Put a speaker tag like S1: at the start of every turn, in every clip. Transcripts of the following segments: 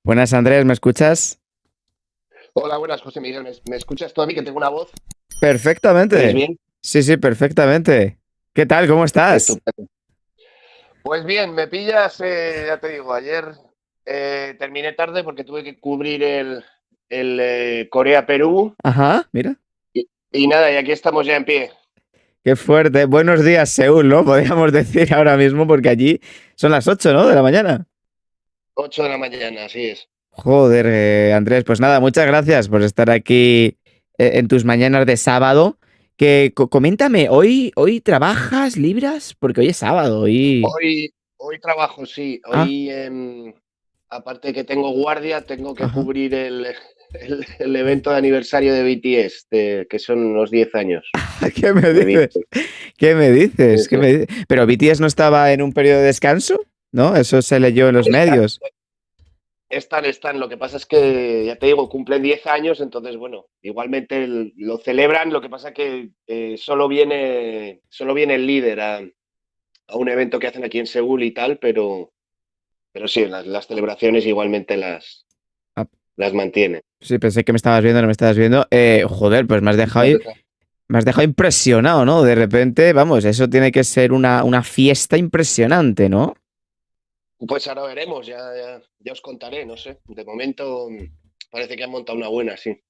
S1: Buenas, Andrés, ¿me escuchas?
S2: Hola, buenas, José Miguel. ¿Me escuchas tú a mí que tengo una voz? ¿Me oyes
S1: Perfectamente.
S2: bien?
S1: Sí, sí, perfectamente. ¿Qué tal? ¿Cómo estás?
S2: Estupendo. Pues bien, me pillas, ya te digo, ayer terminé tarde porque tuve que cubrir el Corea-Perú
S1: Ajá, mira.
S2: y nada, y aquí estamos ya en pie.
S1: Qué fuerte. Buenos días, Seúl, ¿no? Podríamos decir ahora mismo porque allí son las 8, ¿no? De la mañana.
S2: 8 de la mañana, así es.
S1: Joder, Andrés, pues nada, muchas gracias por estar aquí en tus mañanas de sábado. Coméntame, ¿hoy trabajas, libras? Porque hoy es sábado y...
S2: Hoy trabajo, sí.
S1: Ah,
S2: Hoy, aparte que tengo guardia, tengo que
S1: ajá.
S2: cubrir el evento de aniversario de BTS, que son los 10 años
S1: ¿Qué me
S2: de
S1: dices?
S2: BTS.
S1: ¿Qué me
S2: Sí,
S1: dices? ¿Qué
S2: sí.
S1: me dices? Pero BTS no estaba en un periodo de descanso, ¿no? Eso se leyó en los
S2: Están,
S1: medios.
S2: están. Lo que pasa es que, ya te digo, cumplen 10 años, entonces, bueno, igualmente lo celebran. Lo que pasa que solo viene el líder a un evento que hacen aquí en Seúl y tal, pero sí, las celebraciones igualmente
S1: Ah,
S2: las mantienen.
S1: sí, pensé que me estabas viendo, no me estabas viendo. Joder, pues
S2: No te tra-
S1: me has dejado impresionado, ¿no? De repente, vamos, eso tiene que ser una fiesta impresionante, ¿no?
S2: Pues ahora veremos, ya os contaré, no sé. De momento parece que han montado una buena, sí.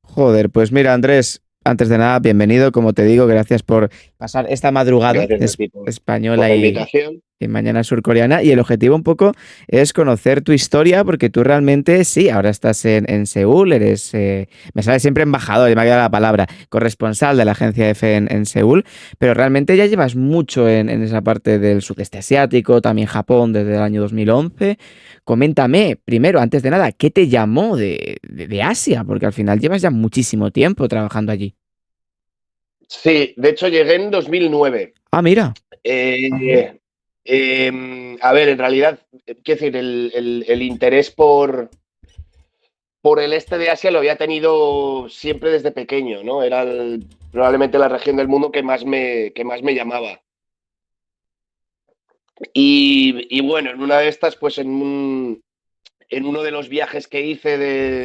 S1: Joder, pues mira, Andrés, antes de nada, bienvenido, como te digo, gracias por pasar esta madrugada
S2: Gracias a ti por
S1: española
S2: la invitación.
S1: y mañana surcoreana. Y el objetivo un poco es conocer tu historia, porque tú realmente, sí, ahora estás en Seúl, eres, me sale siempre embajador, y me ha quedado la palabra, corresponsal de la agencia EFE en Seúl, pero realmente ya llevas mucho en esa parte del sudeste asiático, también Japón desde el año 2011. Coméntame, primero, antes de nada, ¿qué te llamó de Asia? Porque al final llevas ya muchísimo tiempo trabajando allí.
S2: Sí, de hecho llegué en 2009.
S1: Ah, mira. Ajá.
S2: Eh, a ver, en realidad, quiero decir, el interés por el este de Asia lo había tenido siempre desde pequeño, ¿no? Era probablemente la región del mundo que más me llamaba. Y bueno, en una de estas, pues en uno de los viajes que hice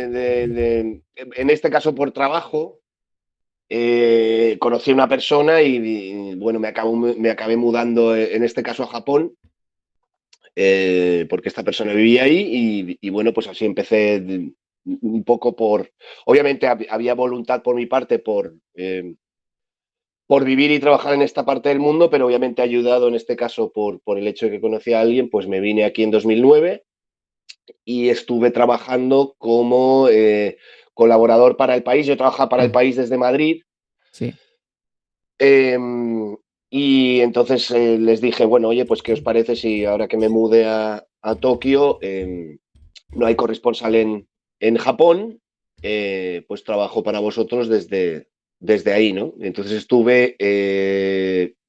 S2: en este caso por trabajo, conocí a una persona y, bueno, me acabé mudando, en este caso a Japón, porque esta persona vivía ahí y bueno, pues así empecé un poco obviamente había voluntad por mi parte por vivir y trabajar en esta parte del mundo, pero obviamente ayudado en este caso por el hecho de que conocí a alguien, pues me vine aquí en 2009 y estuve trabajando como colaborador para el país. Yo trabajaba para el
S1: Ah,
S2: país desde Madrid.
S1: sí.
S2: eh, y entonces les dije, bueno, oye, pues ¿qué os parece si ahora que me mude a Tokio no hay corresponsal en Japón? Pues trabajo para vosotros desde ahí, ¿no? Entonces estuve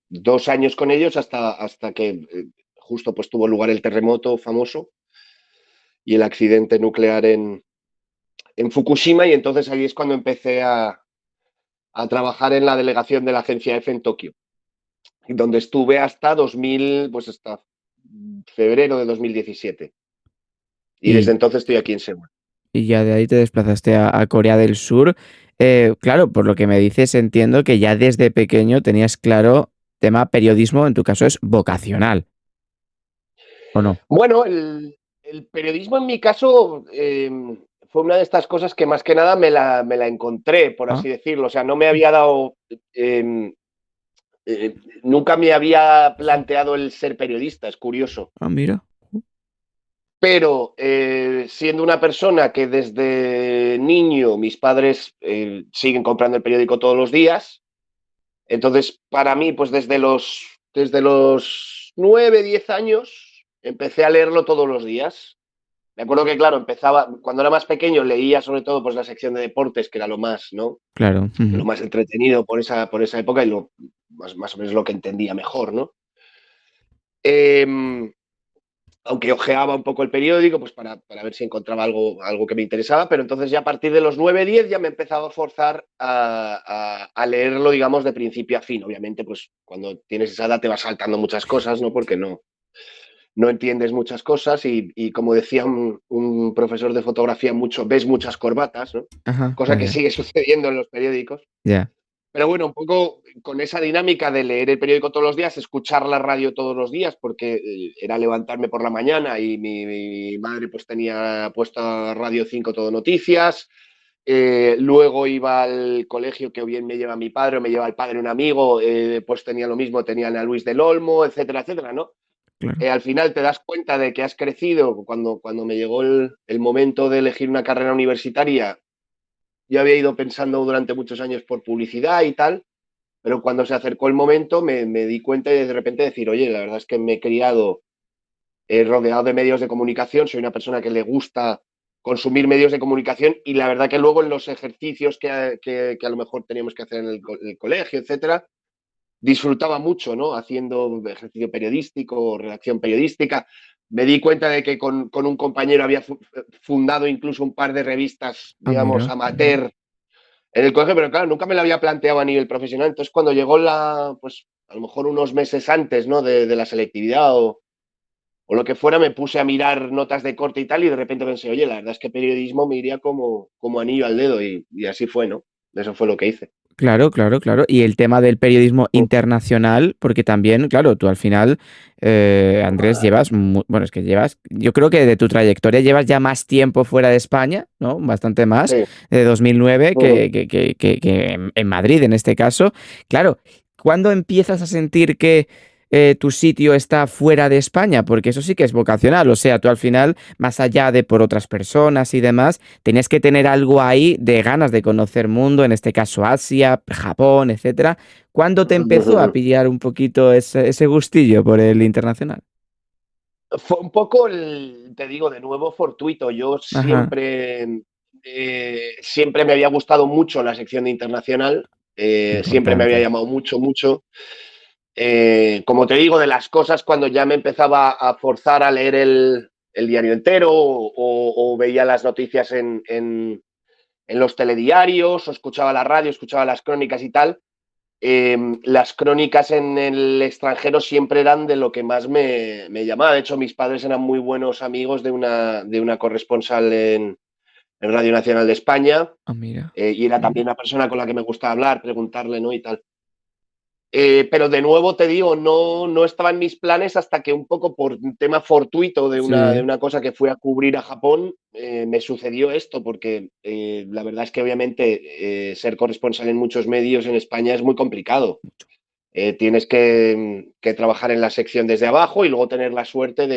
S2: 2 años con ellos hasta que justo pues tuvo lugar el terremoto famoso y el accidente nuclear en Fukushima, y entonces ahí es cuando empecé a trabajar en la delegación de la agencia EFE en Tokio, donde estuve hasta 2000, pues hasta febrero de 2017. Y desde
S1: Y,
S2: entonces estoy aquí en Seúl.
S1: y ya de ahí te desplazaste a Corea del Sur. Claro, por lo que me dices, entiendo que ya desde pequeño tenías claro tema periodismo, en tu caso es vocacional, ¿o no?
S2: Bueno, el periodismo en mi caso fue una de estas cosas que más que nada me la encontré, por
S1: Ah,
S2: así decirlo. O sea, no me había dado, nunca me había planteado el ser periodista, es curioso.
S1: ah, mira.
S2: Pero siendo una persona que desde niño mis padres siguen comprando el periódico todos los días, entonces para mí, pues desde los 9, 10 años, empecé a leerlo todos los días. Me acuerdo que, claro, empezaba, cuando era más pequeño, leía sobre todo pues, la sección de deportes, que era lo más, ¿no?
S1: Claro.
S2: Lo
S1: Ujú.
S2: más entretenido por esa época y más o menos lo que entendía mejor, ¿no? Eh, Aunque ojeaba un poco el periódico, pues para ver si encontraba algo que me interesaba, pero entonces ya a partir de los 9 10 ya me he empezado a forzar a leerlo, digamos, de principio a fin. Obviamente, pues cuando tienes esa edad te vas saltando muchas cosas, ¿no? Porque no entiendes muchas cosas y como decía un profesor de fotografía, ves muchas corbatas, ¿no?
S1: Ajá,
S2: Cosa que
S1: vaya.
S2: sigue sucediendo en los periódicos.
S1: Ya,
S2: Pero bueno, un poco con esa dinámica de leer el periódico todos los días, escuchar la radio todos los días, porque era levantarme por la mañana y mi madre pues tenía puesta Radio 5 Todo Noticias. Luego iba al colegio que o bien me lleva mi padre o me lleva el padre un amigo, pues tenía lo mismo, tenían a Luis del Olmo, etcétera, etcétera, ¿no?
S1: claro.
S2: Al final te das cuenta de que has crecido. Cuando me llegó el momento de elegir una carrera universitaria, yo había ido pensando durante muchos años por publicidad y tal, pero cuando se acercó el momento me di cuenta de repente decir, oye, la verdad es que me he criado rodeado de medios de comunicación, soy una persona que le gusta consumir medios de comunicación y la verdad que luego en los ejercicios que a lo mejor teníamos que hacer en el colegio, etcétera, disfrutaba mucho, ¿no? Haciendo ejercicio periodístico, redacción periodística. Me di cuenta de que con un compañero había fundado incluso un par de revistas,
S1: Ah,
S2: digamos,
S1: mira. Ujú.
S2: amateur en el colegio, pero claro, nunca me lo había planteado a nivel profesional. Entonces, cuando llegó pues a lo mejor unos meses antes, ¿no? De la selectividad o lo que fuera, me puse a mirar notas de corte y tal, y de repente pensé, oye, la verdad es que periodismo me iría como anillo al dedo, y así fue, ¿no? Eso fue lo que hice.
S1: Claro, claro, claro. Y el tema del periodismo internacional, porque también, claro, tú al final, Andrés, bueno, es que llevas, yo creo que de tu trayectoria llevas ya más tiempo fuera de España, ¿no? Bastante más,
S2: Sí.
S1: de 2009
S2: Ujú.
S1: que en Madrid, en este caso. Claro, ¿cuándo empiezas a sentir que tu sitio está fuera de España? Porque eso sí que es vocacional, o sea, tú al final, más allá de por otras personas y demás, tenías que tener algo ahí de ganas de conocer mundo, en este caso Asia, Japón, etcétera. ¿Cuándo te empezó a pillar un poquito ese gustillo por el internacional?
S2: Fue un poco, te digo, de nuevo fortuito. Yo
S1: Ajá,
S2: siempre me había gustado mucho la sección de internacional, siempre me había
S1: importante.
S2: llamado mucho, mucho. Como te digo, de las cosas cuando ya me empezaba a forzar a leer el diario entero o veía las noticias en los telediarios o escuchaba la radio, escuchaba las crónicas y tal, las crónicas en el extranjero siempre eran de lo que más me llamaba. De hecho, mis padres eran muy buenos amigos de una corresponsal en Radio Nacional de España,
S1: Ah, mira.
S2: y era
S1: Mira.
S2: también una persona con la que me gustaba hablar, preguntarle, ¿no? Y tal. Pero de nuevo te digo, no estaba en mis planes hasta que un poco por un tema fortuito de una, de
S1: Sí,
S2: una cosa que fui a cubrir a Japón, me sucedió esto, porque la verdad es que obviamente ser corresponsal en muchos medios en España es muy complicado. Tienes que trabajar en la sección desde abajo y luego tener la suerte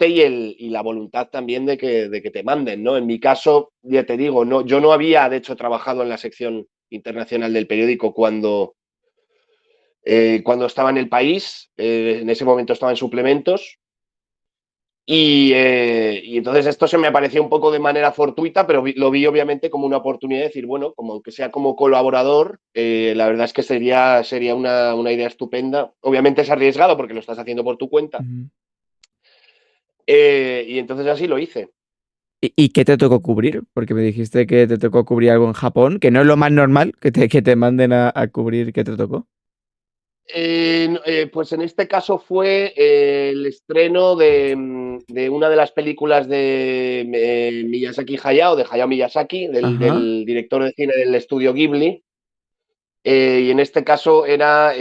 S2: y la voluntad también de que te manden, ¿no? En mi caso, ya te digo, no, yo no había de hecho trabajado en la sección internacional del periódico cuando estaba en el país, en ese momento estaba en suplementos, y entonces esto se me apareció un poco de manera fortuita, pero lo vi obviamente como una oportunidad de decir, bueno, como aunque sea como colaborador, la verdad es que sería una idea estupenda. Obviamente es arriesgado porque lo estás haciendo por tu cuenta,
S1: ujú.
S2: y entonces así lo hice.
S1: ¿Y qué te tocó cubrir? Porque me dijiste que te tocó cubrir algo en Japón, que no es lo más normal que te manden a cubrir que te tocó.
S2: Pues en este caso fue el estreno de una de las películas de Miyazaki Hayao, de Hayao Miyazaki, del,
S1: Ajá.
S2: del director de cine del estudio Ghibli. Y en este caso era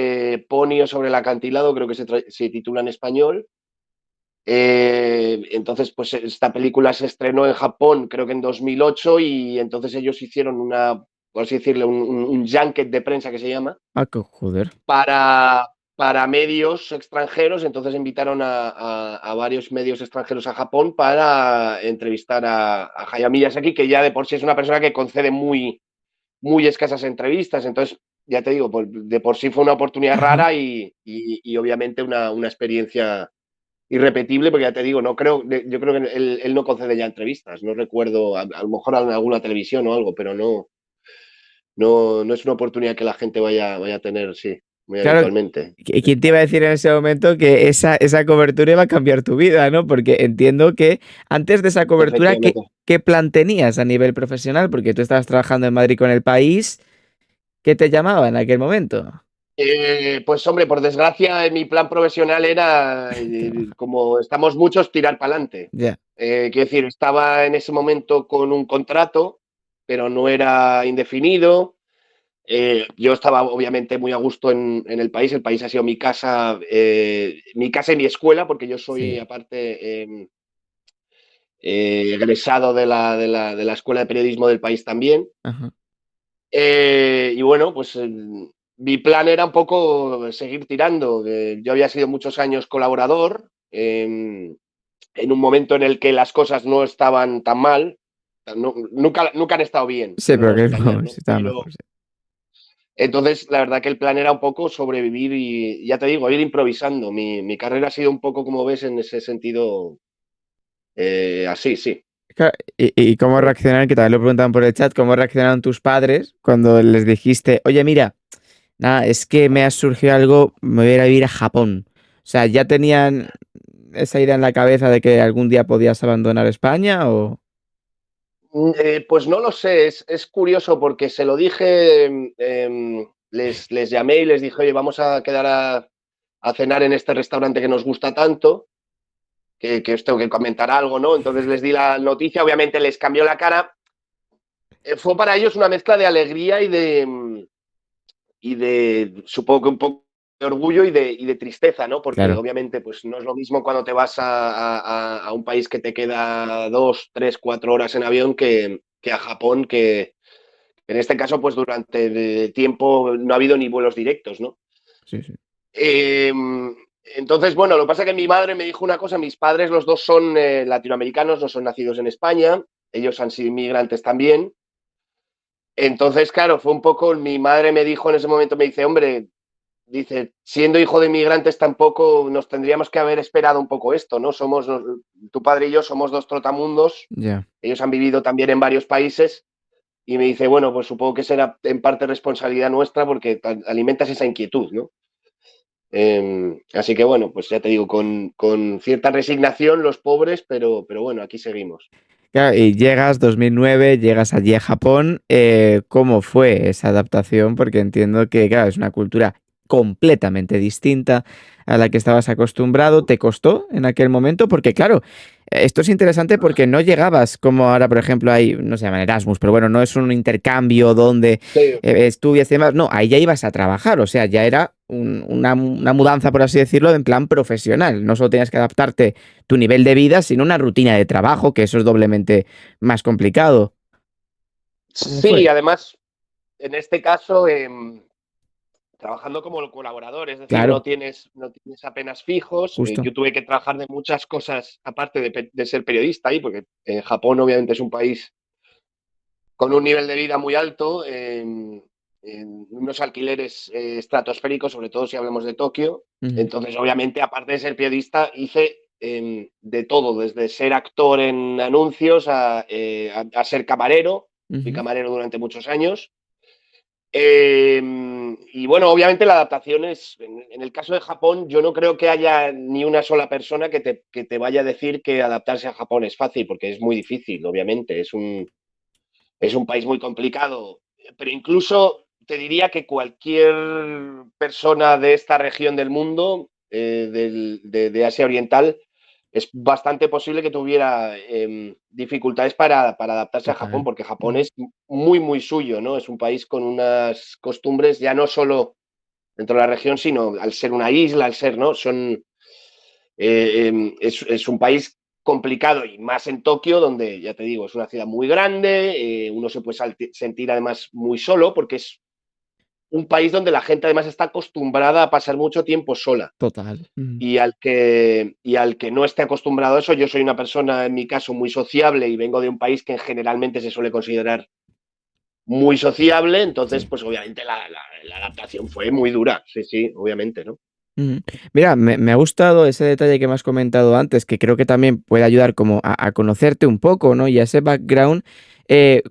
S2: Ponio sobre el acantilado, creo que se titula en español. Entonces, pues esta película se estrenó en Japón, creo que en 2008, y entonces ellos hicieron por así decirlo, un junket de prensa que se llama
S1: Ah, joder.
S2: para medios extranjeros. Entonces invitaron a varios medios extranjeros a Japón para entrevistar a Hayao Miyazaki, que ya de por sí es una persona que concede muy, muy escasas entrevistas. Entonces, ya te digo, pues, de por sí fue una oportunidad
S1: Ajá.
S2: rara y obviamente una experiencia irrepetible, porque ya te digo, yo creo que él no concede ya entrevistas, no recuerdo, a lo mejor en alguna televisión o algo, pero no es una oportunidad que la gente vaya a tener, sí, muy
S1: Claro,
S2: habitualmente.
S1: ¿quién te iba a decir en ese momento que esa cobertura iba a cambiar tu vida, ¿no? Porque entiendo que antes de esa cobertura, ¿qué,
S2: Efectivamente.
S1: qué plan tenías a nivel profesional? Porque tú estabas trabajando en Madrid con El País, ¿qué te llamaba en aquel momento?
S2: Pues hombre, por desgracia, mi plan profesional era, como estamos muchos, tirar para adelante.
S1: Ya.
S2: Quiero decir, estaba en ese momento con un contrato, pero no era indefinido. Yo estaba obviamente muy a gusto en el país. El país ha sido mi casa y mi escuela, porque yo soy
S1: Sí.
S2: aparte egresado de la Escuela de Periodismo del país también.
S1: Ajá.
S2: Y bueno, pues mi plan era un poco seguir tirando. Yo había sido muchos años colaborador en un momento en el que las cosas no estaban tan mal. Nunca han estado bien,
S1: Sí,
S2: no nos
S1: pero
S2: vamos
S1: que
S2: a
S1: es
S2: engañar,
S1: bueno,
S2: ¿no?
S1: sí estaba
S2: Pero
S1: mejor, sí.
S2: entonces, la verdad que el plan era un poco sobrevivir y, ya te digo, ir improvisando. Mi carrera ha sido un poco, como ves, en ese sentido, así, sí.
S1: Claro, ¿y cómo reaccionaron? Que también lo preguntaban por el chat, ¿cómo reaccionaron tus padres cuando les dijiste, oye, mira, nada, es que me ha surgido algo, me voy a ir a vivir a Japón? O sea, ¿ya tenían esa idea en la cabeza de que algún día podías abandonar España o...?
S2: Pues no lo sé, es curioso porque se lo dije, les llamé y les dije, oye, vamos a quedar a cenar en este restaurante que nos gusta tanto, que os tengo que comentar algo, ¿no? Entonces les di la noticia, obviamente les cambió la cara. Fue para ellos una mezcla de alegría y de supongo que un poco de orgullo y de tristeza, ¿no? Porque
S1: Claro,
S2: obviamente pues no es lo mismo cuando te vas a un país que te queda 2, 3, 4 horas en avión que a Japón, que en este caso pues durante tiempo no ha habido ni vuelos directos, ¿no?
S1: sí, sí.
S2: Eh, entonces, bueno, lo que pasa es que mi madre me dijo una cosa, mis padres los dos son latinoamericanos, no son nacidos en España, ellos han sido inmigrantes también. Entonces, claro, fue un poco, mi madre me dijo en ese momento, me dice, hombre, dice, siendo hijo de inmigrantes tampoco nos tendríamos que haber esperado un poco esto, ¿no? Tu padre y yo somos dos trotamundos,
S1: Ya.
S2: ellos han vivido también en varios países y me dice, bueno, pues supongo que será en parte responsabilidad nuestra porque alimentas esa inquietud, ¿no? Así que bueno, pues ya te digo, con cierta resignación los pobres, pero bueno, aquí seguimos.
S1: Claro, y llegas 2009, llegas allí a Japón. ¿Cómo fue esa adaptación? Porque entiendo que, claro, es una cultura completamente distinta a la que estabas acostumbrado. ¿Te costó en aquel momento? Porque, claro, esto es interesante porque no llegabas como ahora, por ejemplo, hay, no se llama Erasmus, pero bueno, no es un intercambio donde
S2: Sí,
S1: estudias y demás. No, ahí ya ibas a trabajar, o sea, ya era una mudanza, por así decirlo, en plan profesional. No solo tenías que adaptarte tu nivel de vida, sino una rutina de trabajo, que eso es doblemente más complicado. ¿Cómo
S2: sí,
S1: fue?
S2: además, en este caso, trabajando como colaborador, es decir, no
S1: Claro,
S2: tienes, no tienes apenas fijos.
S1: justo.
S2: Yo tuve que trabajar de muchas cosas, aparte de ser periodista ahí, porque Japón obviamente es un país con un nivel de vida muy alto, en unos alquileres estratosféricos, sobre todo si hablamos de Tokio.
S1: Ujú,
S2: Entonces, obviamente, aparte de ser periodista, hice de todo, desde ser actor en anuncios a ser camarero. Fui
S1: ujú.
S2: camarero durante muchos años. Y bueno, obviamente la adaptación en el caso de Japón, yo no creo que haya ni una sola persona que te vaya a decir que adaptarse a Japón es fácil, porque es muy difícil, obviamente. Es un país muy complicado, pero incluso te diría que cualquier persona de esta región del mundo, de Asia Oriental, es bastante posible que tuviera dificultades para adaptarse a Japón,
S1: Total.
S2: porque Japón
S1: Ujú.
S2: es muy, muy suyo, ¿no? Es un país con unas costumbres ya no solo dentro de la región, sino al ser una isla, al ser, ¿no? Es un país complicado y más en Tokio, donde ya te digo, es una ciudad muy grande, uno se puede sentir además muy solo porque es un país donde la gente además está acostumbrada a pasar mucho tiempo sola.
S1: Total. Ujú.
S2: Y al que no esté acostumbrado a eso, yo soy una persona, en mi caso, muy sociable y vengo de un país que generalmente se suele considerar muy sociable, entonces,
S1: Sí.
S2: pues obviamente la adaptación fue muy dura, sí, sí, obviamente, ¿no?
S1: Ujú. Mira, me ha gustado ese detalle que me has comentado antes, que creo que también puede ayudar como a conocerte un poco, ¿no? Y a ese background.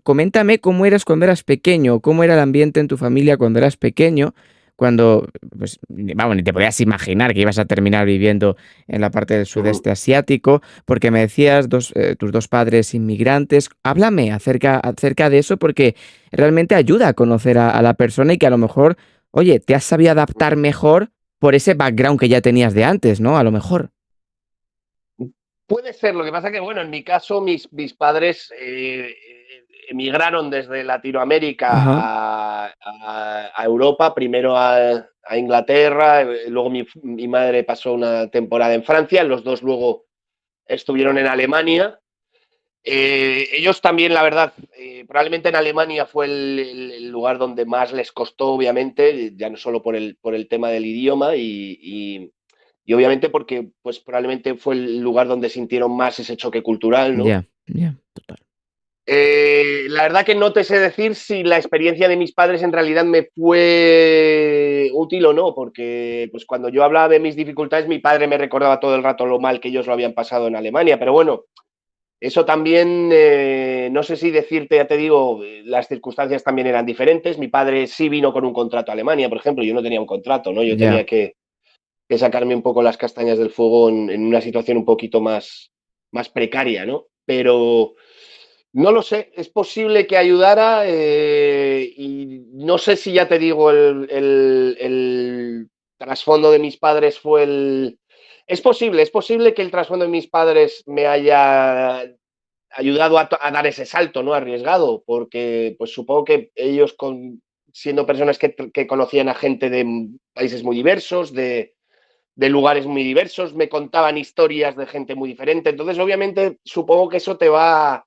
S1: Coméntame cómo eras cuando eras pequeño, cómo era el ambiente en tu familia cuando eras pequeño, cuando, pues, vamos, ni te podías imaginar que ibas a terminar viviendo en la parte del
S2: Ujú.
S1: sudeste asiático, porque me decías tus dos padres inmigrantes. Háblame acerca de eso, porque realmente ayuda a conocer a la persona y que a lo mejor Oye, te has sabido adaptar mejor por ese background que ya tenías de antes, ¿no? A lo mejor.
S2: Puede ser, lo que pasa que, bueno, en mi caso, mis padres emigraron desde Latinoamérica
S1: Ajá,
S2: a Europa, primero a Inglaterra, luego mi madre pasó una temporada en Francia, los dos luego estuvieron en Alemania. Ellos también, la verdad, probablemente en Alemania fue el lugar donde más les costó, obviamente, ya no solo por el tema del idioma y obviamente porque pues probablemente fue el lugar donde sintieron más ese choque cultural, ¿no?
S1: ya, ya, total.
S2: La verdad que no te sé decir si la experiencia de mis padres en realidad me fue útil o no, porque pues cuando yo hablaba de mis dificultades, mi padre me recordaba todo el rato lo mal que ellos lo habían pasado en Alemania, pero bueno, eso también, no sé si decirte, ya te digo, las circunstancias también eran diferentes. Mi padre sí vino con un contrato a Alemania, por ejemplo, yo no tenía un contrato, ¿no? Yo
S1: Ya.
S2: tenía que sacarme un poco las castañas del fuego en una situación un poquito más precaria, ¿no? Pero no lo sé, es posible que ayudara y no sé si ya te digo, el trasfondo de mis padres fue el... es posible que el trasfondo de mis padres me haya ayudado a dar ese salto, ¿no? Arriesgado, porque pues supongo que ellos siendo personas que conocían a gente de países muy diversos, de lugares muy diversos, me contaban historias de gente muy diferente. Entonces, obviamente, supongo que eso te va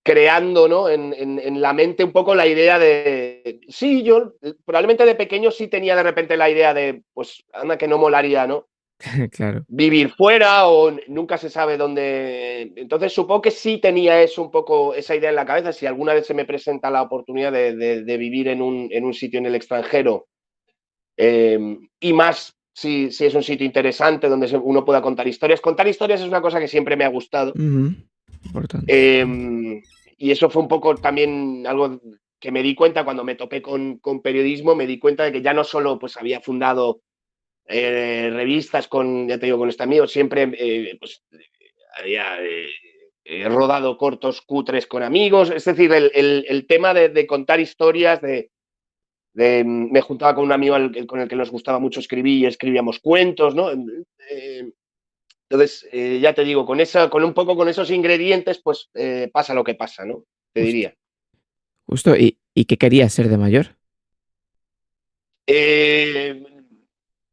S2: creando, ¿no? En la mente un poco la idea de. Sí, yo probablemente de pequeño sí tenía de repente la idea de, pues, anda que no molaría, ¿no?
S1: Claro.
S2: Vivir fuera o nunca se sabe dónde. Entonces, supongo que sí tenía eso un poco, esa idea en la cabeza. Si alguna vez se me presenta la oportunidad de vivir en un sitio en el extranjero y más si es un sitio interesante donde uno pueda contar historias. Contar historias es una cosa que siempre me ha gustado.
S1: Ujú. Importante.
S2: Y eso fue un poco también algo que me di cuenta cuando me topé con periodismo, me di cuenta de que ya no solo pues había fundado revistas con, ya te digo, con este amigo, siempre pues, había rodado cortos cutres con amigos, es decir, el tema de contar historias, me juntaba con un amigo con el que nos gustaba mucho escribir y escribíamos cuentos, ¿no? Entonces, ya te digo, con un poco con esos ingredientes, pues pasa lo que pasa, ¿no? Te
S1: Justo.
S2: diría.
S1: Justo. ¿Y qué querías ser de mayor?
S2: Eh,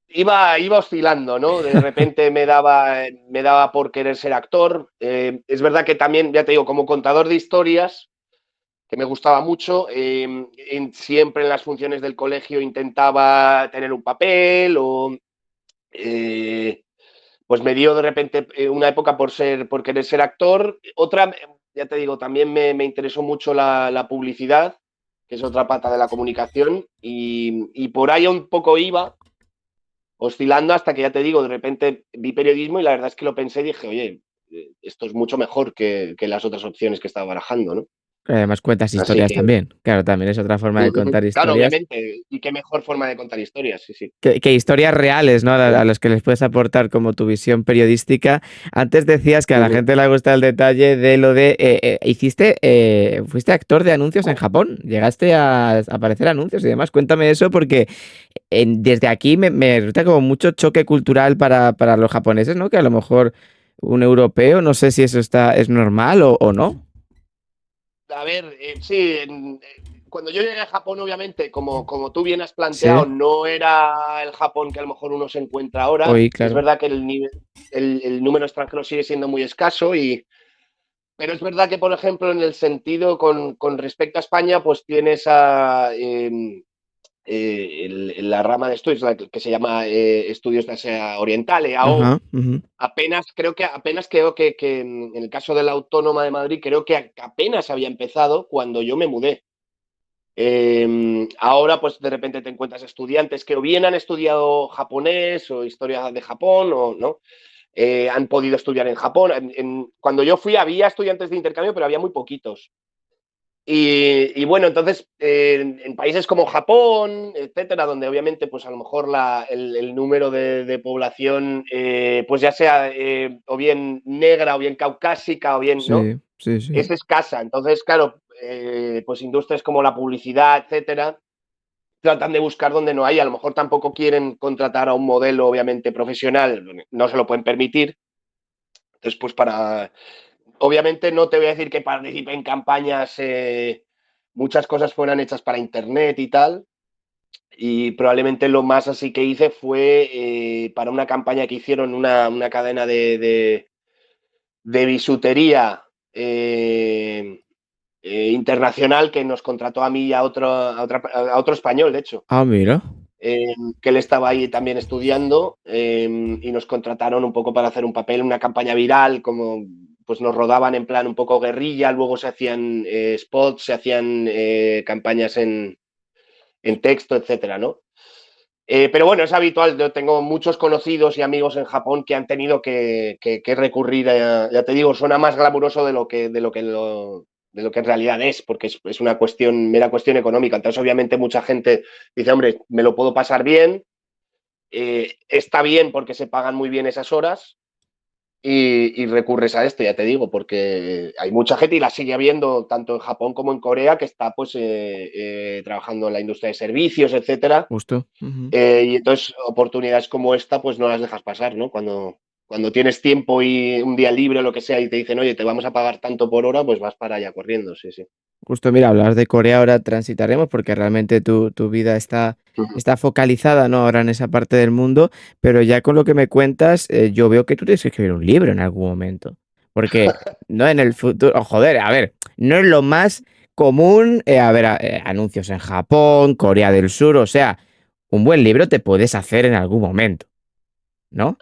S2: iba oscilando, ¿no? De repente me daba por querer ser actor. Es verdad que también, ya te digo, como contador de historias, que me gustaba mucho, siempre en las funciones del colegio intentaba tener un papel o eh, pues me dio de repente una época por querer ser actor. Otra, ya te digo, también me interesó mucho la publicidad, que es otra pata de la comunicación, y por ahí un poco iba, oscilando hasta que ya te digo, de repente vi periodismo y la verdad es que lo pensé y dije, oye, esto es mucho mejor que las otras opciones que estaba barajando, ¿no?
S1: Además cuentas
S2: Así
S1: historias
S2: que,
S1: también. Claro, también es otra forma de contar
S2: claro,
S1: historias.
S2: obviamente, y qué mejor forma de contar historias, sí, sí.
S1: Que historias reales, ¿no? A los que les puedes aportar como tu visión periodística. Antes decías que a la gente le gusta el detalle de lo de... fuiste actor de anuncios en Japón. Llegaste a aparecer anuncios y demás. Cuéntame eso porque desde aquí me resulta como mucho choque cultural para los japoneses, ¿no? Que a lo mejor un europeo, no sé si eso es normal o no.
S2: A ver, sí, cuando yo llegué a Japón, obviamente, como tú bien has planteado,
S1: Sí,
S2: no era el Japón que a lo mejor uno se encuentra ahora.
S1: oí,
S2: Es
S1: claro.
S2: verdad que el número extranjero sigue siendo muy escaso, pero es verdad que, por ejemplo, en el sentido con respecto a España, pues tienes la rama de estudios que se llama Estudios de Asia Oriental, EAO.
S1: Ajá, ujú.
S2: Apenas creo que en el caso de la Autónoma de Madrid, creo que apenas había empezado cuando yo me mudé. Ahora, pues de repente te encuentras estudiantes que o bien han estudiado japonés o historia de Japón o no, han podido estudiar en Japón. Cuando yo fui había estudiantes de intercambio, pero había muy poquitos. Y bueno, entonces en países como Japón, etcétera, donde obviamente pues a lo mejor el número de población pues ya sea o bien negra o bien caucásica o bien, ¿no?
S1: Sí, sí, sí.
S2: Es escasa. Entonces, claro, pues industrias como la publicidad, etcétera, tratan de buscar donde no hay. A lo mejor tampoco quieren contratar a un modelo, obviamente, profesional, no se lo pueden permitir. Entonces, pues obviamente no te voy a decir que participe en campañas, muchas cosas fueran hechas para internet y tal, y probablemente lo más así que hice fue para una campaña que hicieron una cadena de bisutería internacional que nos contrató a mí y a otro español, de hecho,
S1: Ah, mira.
S2: que él estaba ahí también estudiando y nos contrataron un poco para hacer un papel, una campaña viral, como pues nos rodaban en plan un poco guerrilla, luego se hacían spots, se hacían campañas en texto, etcétera, ¿no? Pero bueno, es habitual. Yo tengo muchos conocidos y amigos en Japón que han tenido que recurrir a, ya te digo, suena más glamuroso de lo que en realidad es, porque es una cuestión, mera cuestión económica. Entonces, obviamente, mucha gente dice, hombre, me lo puedo pasar bien, está bien porque se pagan muy bien esas horas, y recurres a esto, ya te digo, porque hay mucha gente y la sigue habiendo tanto en Japón como en Corea que está pues trabajando en la industria de servicios, etcétera.
S1: Justo. Ujú.
S2: Y entonces oportunidades como esta pues no las dejas pasar, ¿no? Cuando tienes tiempo y un día libre o lo que sea y te dicen, oye, te vamos a pagar tanto por hora, pues vas para allá corriendo, sí, sí.
S1: Justo, mira, hablar de Corea ahora transitaremos porque realmente tu vida
S2: Ujú.
S1: está focalizada, ¿no? Ahora en esa parte del mundo, pero ya con lo que me cuentas, yo veo que tú tienes que escribir un libro en algún momento. Porque, no en el futuro, oh, joder, a ver, no es lo más común, anuncios en Japón, Corea del Sur, o sea, un buen libro te puedes hacer en algún momento, ¿no?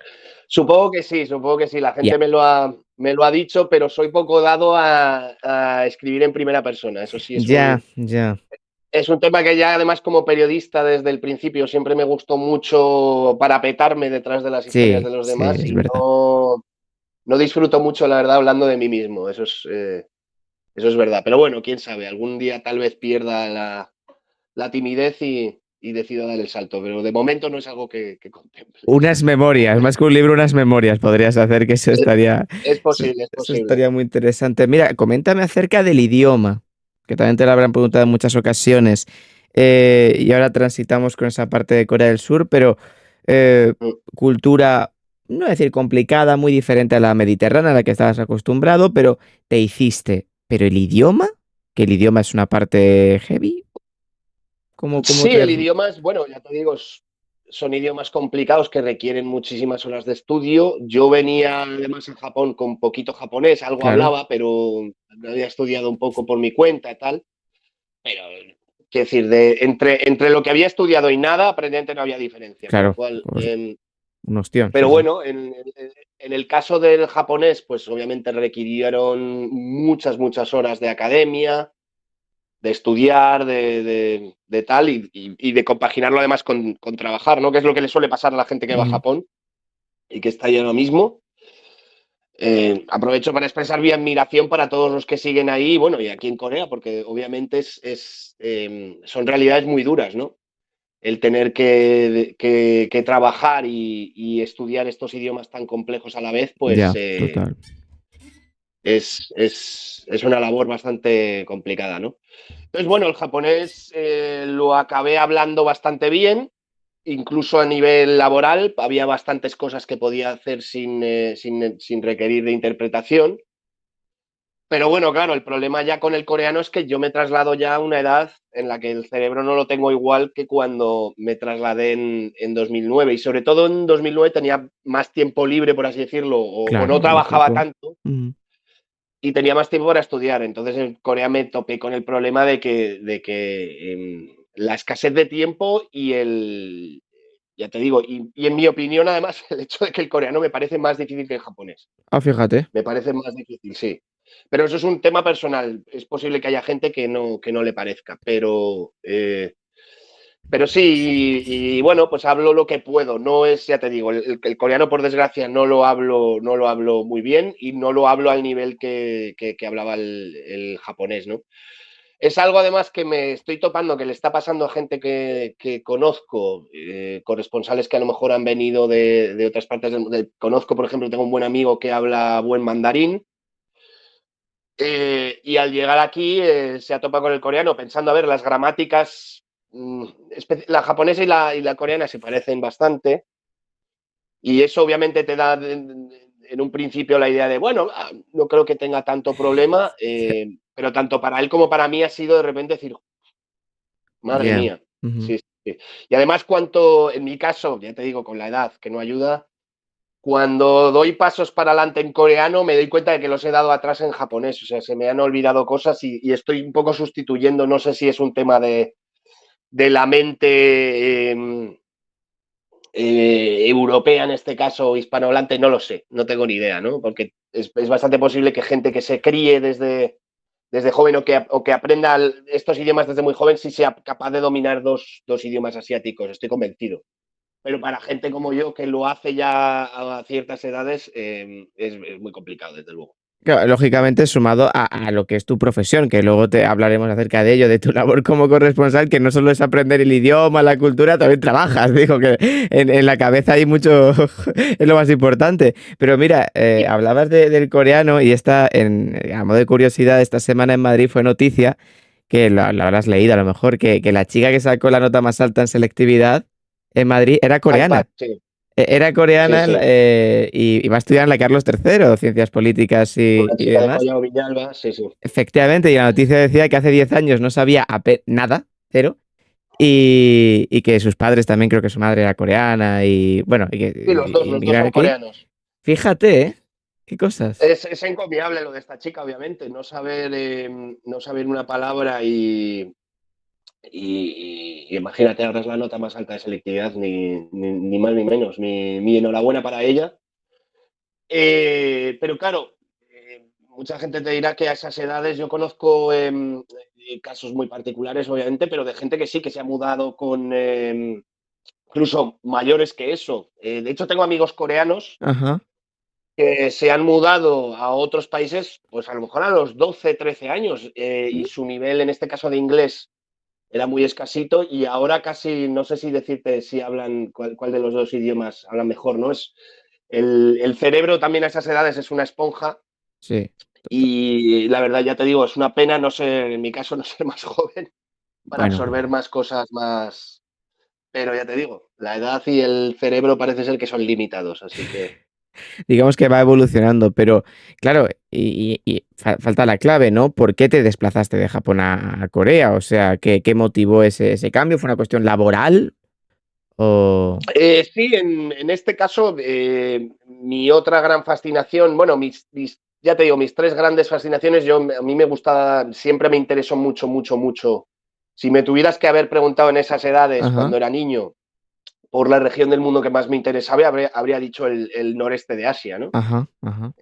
S2: Supongo que sí, supongo que sí. La
S1: Ya,
S2: gente me lo ha dicho, pero soy poco dado a escribir en primera persona. Eso sí,
S1: ya, ya.
S2: es un tema que ya además como periodista desde el principio siempre me gustó mucho parapetarme detrás de las historias
S1: Sí,
S2: de los
S1: sí,
S2: demás
S1: es
S2: y
S1: verdad.
S2: no disfruto mucho, la verdad, hablando de mí mismo. Eso es verdad. Pero bueno, quién sabe, algún día tal vez pierda la timidez y decida dar el salto. Pero de momento no es algo que contemple.
S1: Unas memorias, más que un libro, unas memorias podrías hacer, que
S2: Es, es posible, es
S1: eso
S2: posible.
S1: estaría muy interesante. Mira, coméntame acerca del idioma, que también te lo habrán preguntado en muchas ocasiones. Y ahora transitamos con esa parte de Corea del Sur, pero eh,
S2: Mm.
S1: cultura, no voy a decir complicada, muy diferente a la mediterránea, a la que estabas acostumbrado, pero te hiciste. ¿Pero el idioma? ¿Que el idioma es una parte heavy? ¿Cómo
S2: Sí,
S1: te...?
S2: el idioma es, bueno, ya te digo, son idiomas complicados que requieren muchísimas horas de estudio. Yo venía además en Japón con poquito japonés, algo
S1: Claro,
S2: hablaba, pero había estudiado un poco por mi cuenta y tal. Pero, quiero decir, entre lo que había estudiado y nada, aparentemente no había diferencia, con lo
S1: claro,
S2: cual,
S1: pues, un ostión,
S2: pero
S1: sí, sí.
S2: bueno, en el caso del japonés, pues obviamente requirieron muchas horas de academia, de estudiar, de tal, y de compaginarlo además con trabajar, ¿no? Que es lo que le suele pasar a la gente que va a
S1: Ujú.
S2: Japón y que está ahí ahora mismo. Aprovecho para expresar mi admiración para todos los que siguen ahí, bueno, y aquí en Corea, porque obviamente son realidades muy duras, ¿no? El tener que trabajar y estudiar estos idiomas tan complejos a la vez, pues
S1: Ya, total.
S2: es una labor bastante complicada, ¿no? Entonces, bueno, el japonés lo acabé hablando bastante bien, incluso a nivel laboral, había bastantes cosas que podía hacer sin requerir de interpretación. Pero bueno, claro, el problema ya con el coreano es que yo me traslado ya a una edad en la que el cerebro no lo tengo igual que cuando me trasladé en 2009. Y sobre todo en 2009 tenía más tiempo libre, por así decirlo, o no
S1: Claro,
S2: trabajaba
S1: lógico.
S2: tanto
S1: Ujú.
S2: y tenía más tiempo para estudiar. Entonces en Corea me topé con el problema la escasez de tiempo ya te digo, y en mi opinión además el hecho de que el coreano me parece más difícil que el japonés.
S1: Ah, fíjate.
S2: Me parece más difícil, sí. Pero eso es un tema personal. Es posible que haya gente que no le parezca, pero sí, y bueno, pues hablo lo que puedo. No es, ya te digo, el coreano por desgracia no lo hablo muy bien y no lo hablo al nivel que hablaba el japonés, ¿no? Es algo además que me estoy topando, que le está pasando a gente que conozco, corresponsales que a lo mejor han venido de otras partes del mundo. Conozco, por ejemplo, tengo un buen amigo que habla buen mandarín, y al llegar aquí se ha topado con el coreano pensando, a ver, las gramáticas, la japonesa y la coreana se parecen bastante. Y eso obviamente te da en un principio la idea de, bueno, no creo que tenga tanto problema, pero tanto para él como para mí ha sido de repente decir, madre
S1: Ya.
S2: mía.
S1: Ujú.
S2: Sí, sí. Y además, cuanto, en mi caso, ya te digo, con la edad, que no ayuda, cuando doy pasos para adelante en coreano, me doy cuenta de que los he dado atrás en japonés. O sea, se me han olvidado cosas y estoy un poco sustituyendo, no sé si es un tema de la mente europea, en este caso hispanohablante, no lo sé, no tengo ni idea, ¿no? Porque es bastante posible que gente que se críe desde joven o que aprenda estos idiomas desde muy joven sí sea capaz de dominar dos idiomas asiáticos, estoy convencido. Pero para gente como yo que lo hace ya a ciertas edades es muy complicado, desde luego.
S1: Claro, lógicamente sumado a lo que es tu profesión, que luego te hablaremos acerca de ello, de tu labor como corresponsal, que no solo es aprender el idioma, la cultura, también trabajas. Digo que en la cabeza hay mucho, es lo más importante. Pero mira,
S2: Y,
S1: hablabas del coreano y a modo de curiosidad, esta semana en Madrid fue noticia, que lo habrás leído a lo mejor, que la chica que sacó la nota más alta en selectividad en Madrid era
S2: iPad,
S1: coreana.
S2: sí,
S1: Era
S2: sí,
S1: coreana,
S2: sí.
S1: y va a estudiar en la Carlos III, Ciencias Políticas
S2: Una
S1: y
S2: chica de
S1: demás.
S2: Collado Villalba, sí, sí.
S1: Efectivamente, y la noticia decía que hace 10 años no sabía nada, cero, y que sus padres también, creo que su madre era coreana, y bueno, y
S2: Sí,
S1: que
S2: los dos
S1: emigraron
S2: son
S1: aquí.
S2: coreanos.
S1: Fíjate, ¿eh? Qué cosas.
S2: Es encomiable lo de esta chica, obviamente, no saber una palabra y imagínate, ahora es la nota más alta de selectividad, ni más ni menos. Mi enhorabuena para ella. Pero claro, mucha gente te dirá que a esas edades yo conozco casos muy particulares, obviamente, pero de gente que sí, que se ha mudado con incluso mayores que eso. De hecho, tengo amigos coreanos
S1: Ajá.
S2: que se han mudado a otros países, pues a lo mejor a los 12 13 años, y su nivel, en este caso de inglés, era muy escasito y ahora casi, no sé si decirte si hablan, cuál de los dos idiomas hablan mejor, ¿no? El cerebro también a esas edades es una esponja
S1: Sí.
S2: y la verdad, ya te digo, es una pena no ser, en mi caso, no ser más joven para
S1: Bueno,
S2: absorber más cosas más... Pero ya te digo, la edad y el cerebro parece ser que son limitados, así que...
S1: digamos que va evolucionando, pero claro, y falta la clave, ¿no? ¿Por qué te desplazaste de Japón a Corea? O sea, ¿qué motivó ese cambio? ¿Fue una cuestión laboral? O...
S2: Sí, en este caso, mi otra gran fascinación, bueno, ya te digo, mis tres grandes fascinaciones, a mí me gusta, siempre me interesó mucho, mucho, mucho. Si me tuvieras que haber preguntado en esas edades,
S1: Ajá,
S2: cuando era niño, por la región del mundo que más me interesaba, habría dicho el noreste de Asia, ¿no?
S1: ajá, ajá.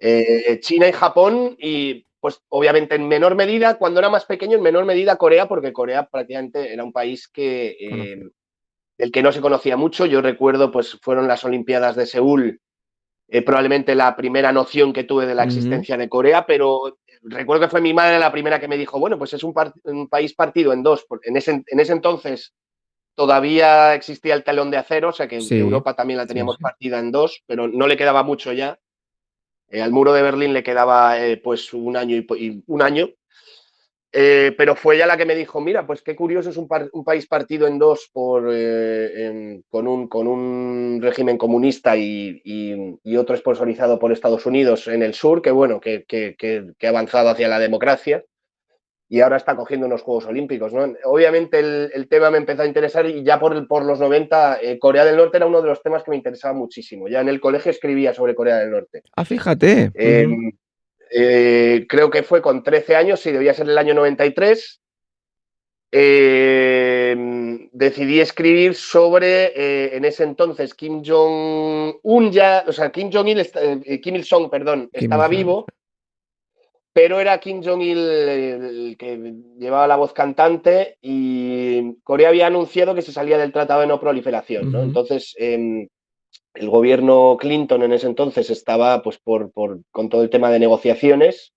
S2: China y Japón, y pues obviamente en menor medida, cuando era más pequeño, en menor medida Corea, porque Corea prácticamente era un país
S1: Conocido.
S2: del que no se conocía mucho. Yo recuerdo, pues fueron las Olimpiadas de Seúl, probablemente la primera noción que tuve de la
S1: Ujú.
S2: existencia de Corea, pero recuerdo que fue mi madre la primera que me dijo, bueno, pues es un país partido en dos, porque en ese entonces todavía existía el telón de acero, o sea que
S1: Sí,
S2: Europa también la
S1: sí,
S2: teníamos
S1: sí.
S2: partida en dos, pero no le quedaba mucho ya. Al muro de Berlín le quedaba pues un año y un año. Pero fue ella la que me dijo, mira, pues qué curioso es un país partido en dos con un régimen comunista y otro sponsorizado por Estados Unidos en el sur, que bueno, que ha avanzado hacia la democracia y ahora está cogiendo unos Juegos Olímpicos, ¿no? Obviamente el tema me empezó a interesar y ya por los 90 Corea del Norte era uno de los temas que me interesaba muchísimo. Ya en el colegio escribía sobre Corea del Norte.
S1: Ah, fíjate.
S2: Eh,
S1: Ujú.
S2: Creo que fue con 13 años, sí, debía ser el año 93. Decidí escribir sobre, en ese entonces, Kim Jong-un ya, o sea, Kim Il-sung, perdón,
S1: Kim
S2: estaba
S1: Il-sung.
S2: vivo, pero era Kim Jong-il el que llevaba la voz cantante y Corea había anunciado que se salía del Tratado de No Proliferación, ¿no?
S1: Ujú.
S2: Entonces, el gobierno Clinton en ese entonces estaba pues con todo el tema de negociaciones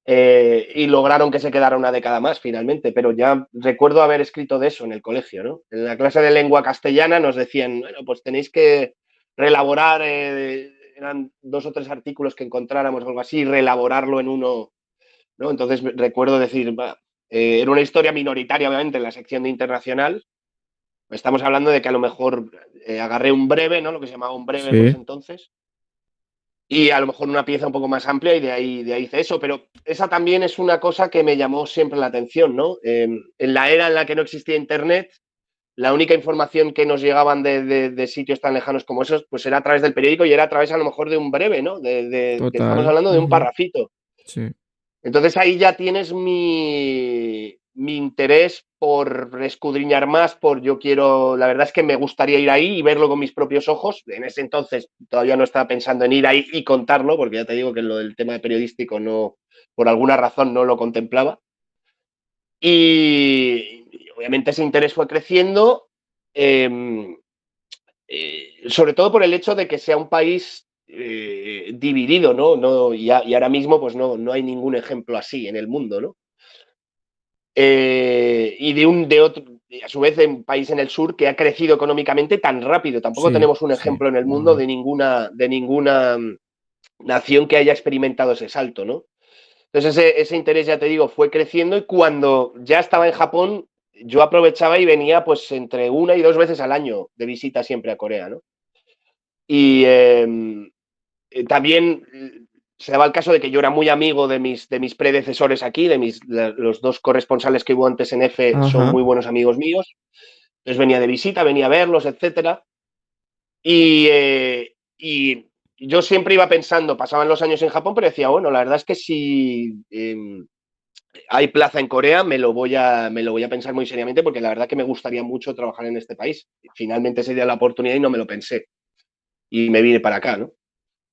S2: y lograron que se quedara una década más finalmente, pero ya recuerdo haber escrito de eso en el colegio, ¿no? En la clase de lengua castellana nos decían, bueno, pues tenéis que reelaborar, eran 2 o 3 artículos que encontráramos o algo así, reelaborarlo en uno, ¿no? Entonces recuerdo decir, Era una historia minoritaria, obviamente, en la sección de internacional. Estamos hablando de que a lo mejor agarré un breve, ¿no? Lo que se llamaba un breve por
S1: Sí,
S2: ese entonces. Y a lo mejor una pieza un poco más amplia y de ahí hice eso. Pero esa también es una cosa que me llamó siempre la atención, ¿no? En la era en la que no existía Internet, la única información que nos llegaban de sitios tan lejanos como esos, pues era a través del periódico y era a través a lo mejor de un breve, ¿no? Que estamos
S1: total.
S2: hablando de un
S1: Ujú.
S2: parrafito.
S1: Sí.
S2: Entonces ahí ya tienes mi interés por escudriñar más, la verdad es que me gustaría ir ahí y verlo con mis propios ojos. En ese entonces todavía no estaba pensando en ir ahí y contarlo, porque ya te digo que lo del tema periodístico no, por alguna razón no lo contemplaba. Y obviamente ese interés fue creciendo, eh, sobre todo por el hecho de que sea un país dividido, ¿no? Y ahora mismo pues no hay ningún ejemplo así en el mundo, ¿no? Y de otro, a su vez, de un país en el sur que ha crecido económicamente tan rápido. Tampoco
S1: Sí,
S2: tenemos un
S1: sí.
S2: ejemplo en el mundo
S1: No.
S2: de ninguna nación que haya experimentado ese salto, ¿no? Entonces ese interés, ya te digo, fue creciendo y cuando ya estaba en Japón, yo aprovechaba y venía pues entre 1 y 2 veces al año de visita siempre a Corea, ¿no? Y también se daba el caso de que yo era muy amigo de mis predecesores aquí, los dos corresponsales que hubo antes en EFE son
S1: Ajá.
S2: muy buenos amigos míos. Entonces venía de visita, venía a verlos, etcétera. Y yo siempre iba pensando, pasaban los años en Japón, pero decía, bueno, la verdad es que si hay plaza en Corea, me lo voy a pensar muy seriamente porque la verdad que me gustaría mucho trabajar en este país. Finalmente se dio la oportunidad y no me lo pensé. Y me vine para acá, ¿no?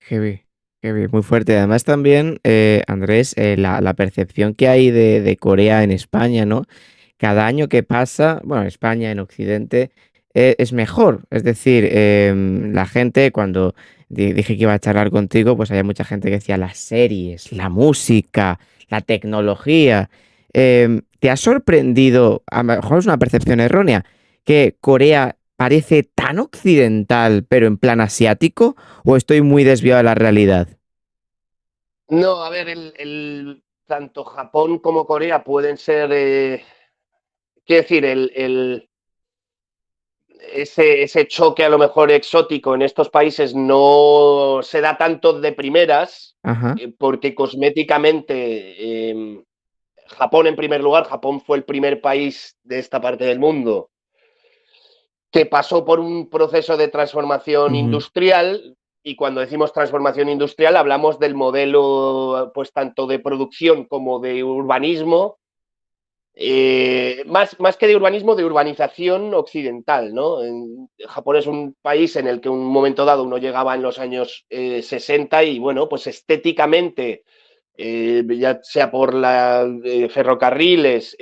S1: Heavy, heavy, muy fuerte. Además también, Andrés, la percepción que hay de Corea en España, ¿no? Cada año que pasa, bueno, España en Occidente, es mejor. Es decir, la gente, cuando dije que iba a charlar contigo, pues había mucha gente que decía las series, la música, la tecnología. ¿Te ha sorprendido, a lo mejor es una percepción errónea, que Corea parece tan occidental, pero en plan asiático? ¿O estoy muy desviado de la realidad?
S2: No, a ver, tanto Japón como Corea pueden ser, quiero decir, ese choque a lo mejor exótico en estos países no se da tanto de primeras,
S1: Ajá.
S2: porque cosméticamente, Japón en primer lugar, Japón fue el primer país de esta parte del mundo que pasó por un proceso de transformación
S1: Ujú.
S2: industrial. Y cuando decimos transformación industrial hablamos del modelo, pues tanto de producción como de urbanismo, más que de urbanismo, de urbanización occidental, ¿no? Japón es un país en el que un momento dado uno llegaba en los años 60 y, bueno, pues estéticamente, ya sea por ferrocarriles,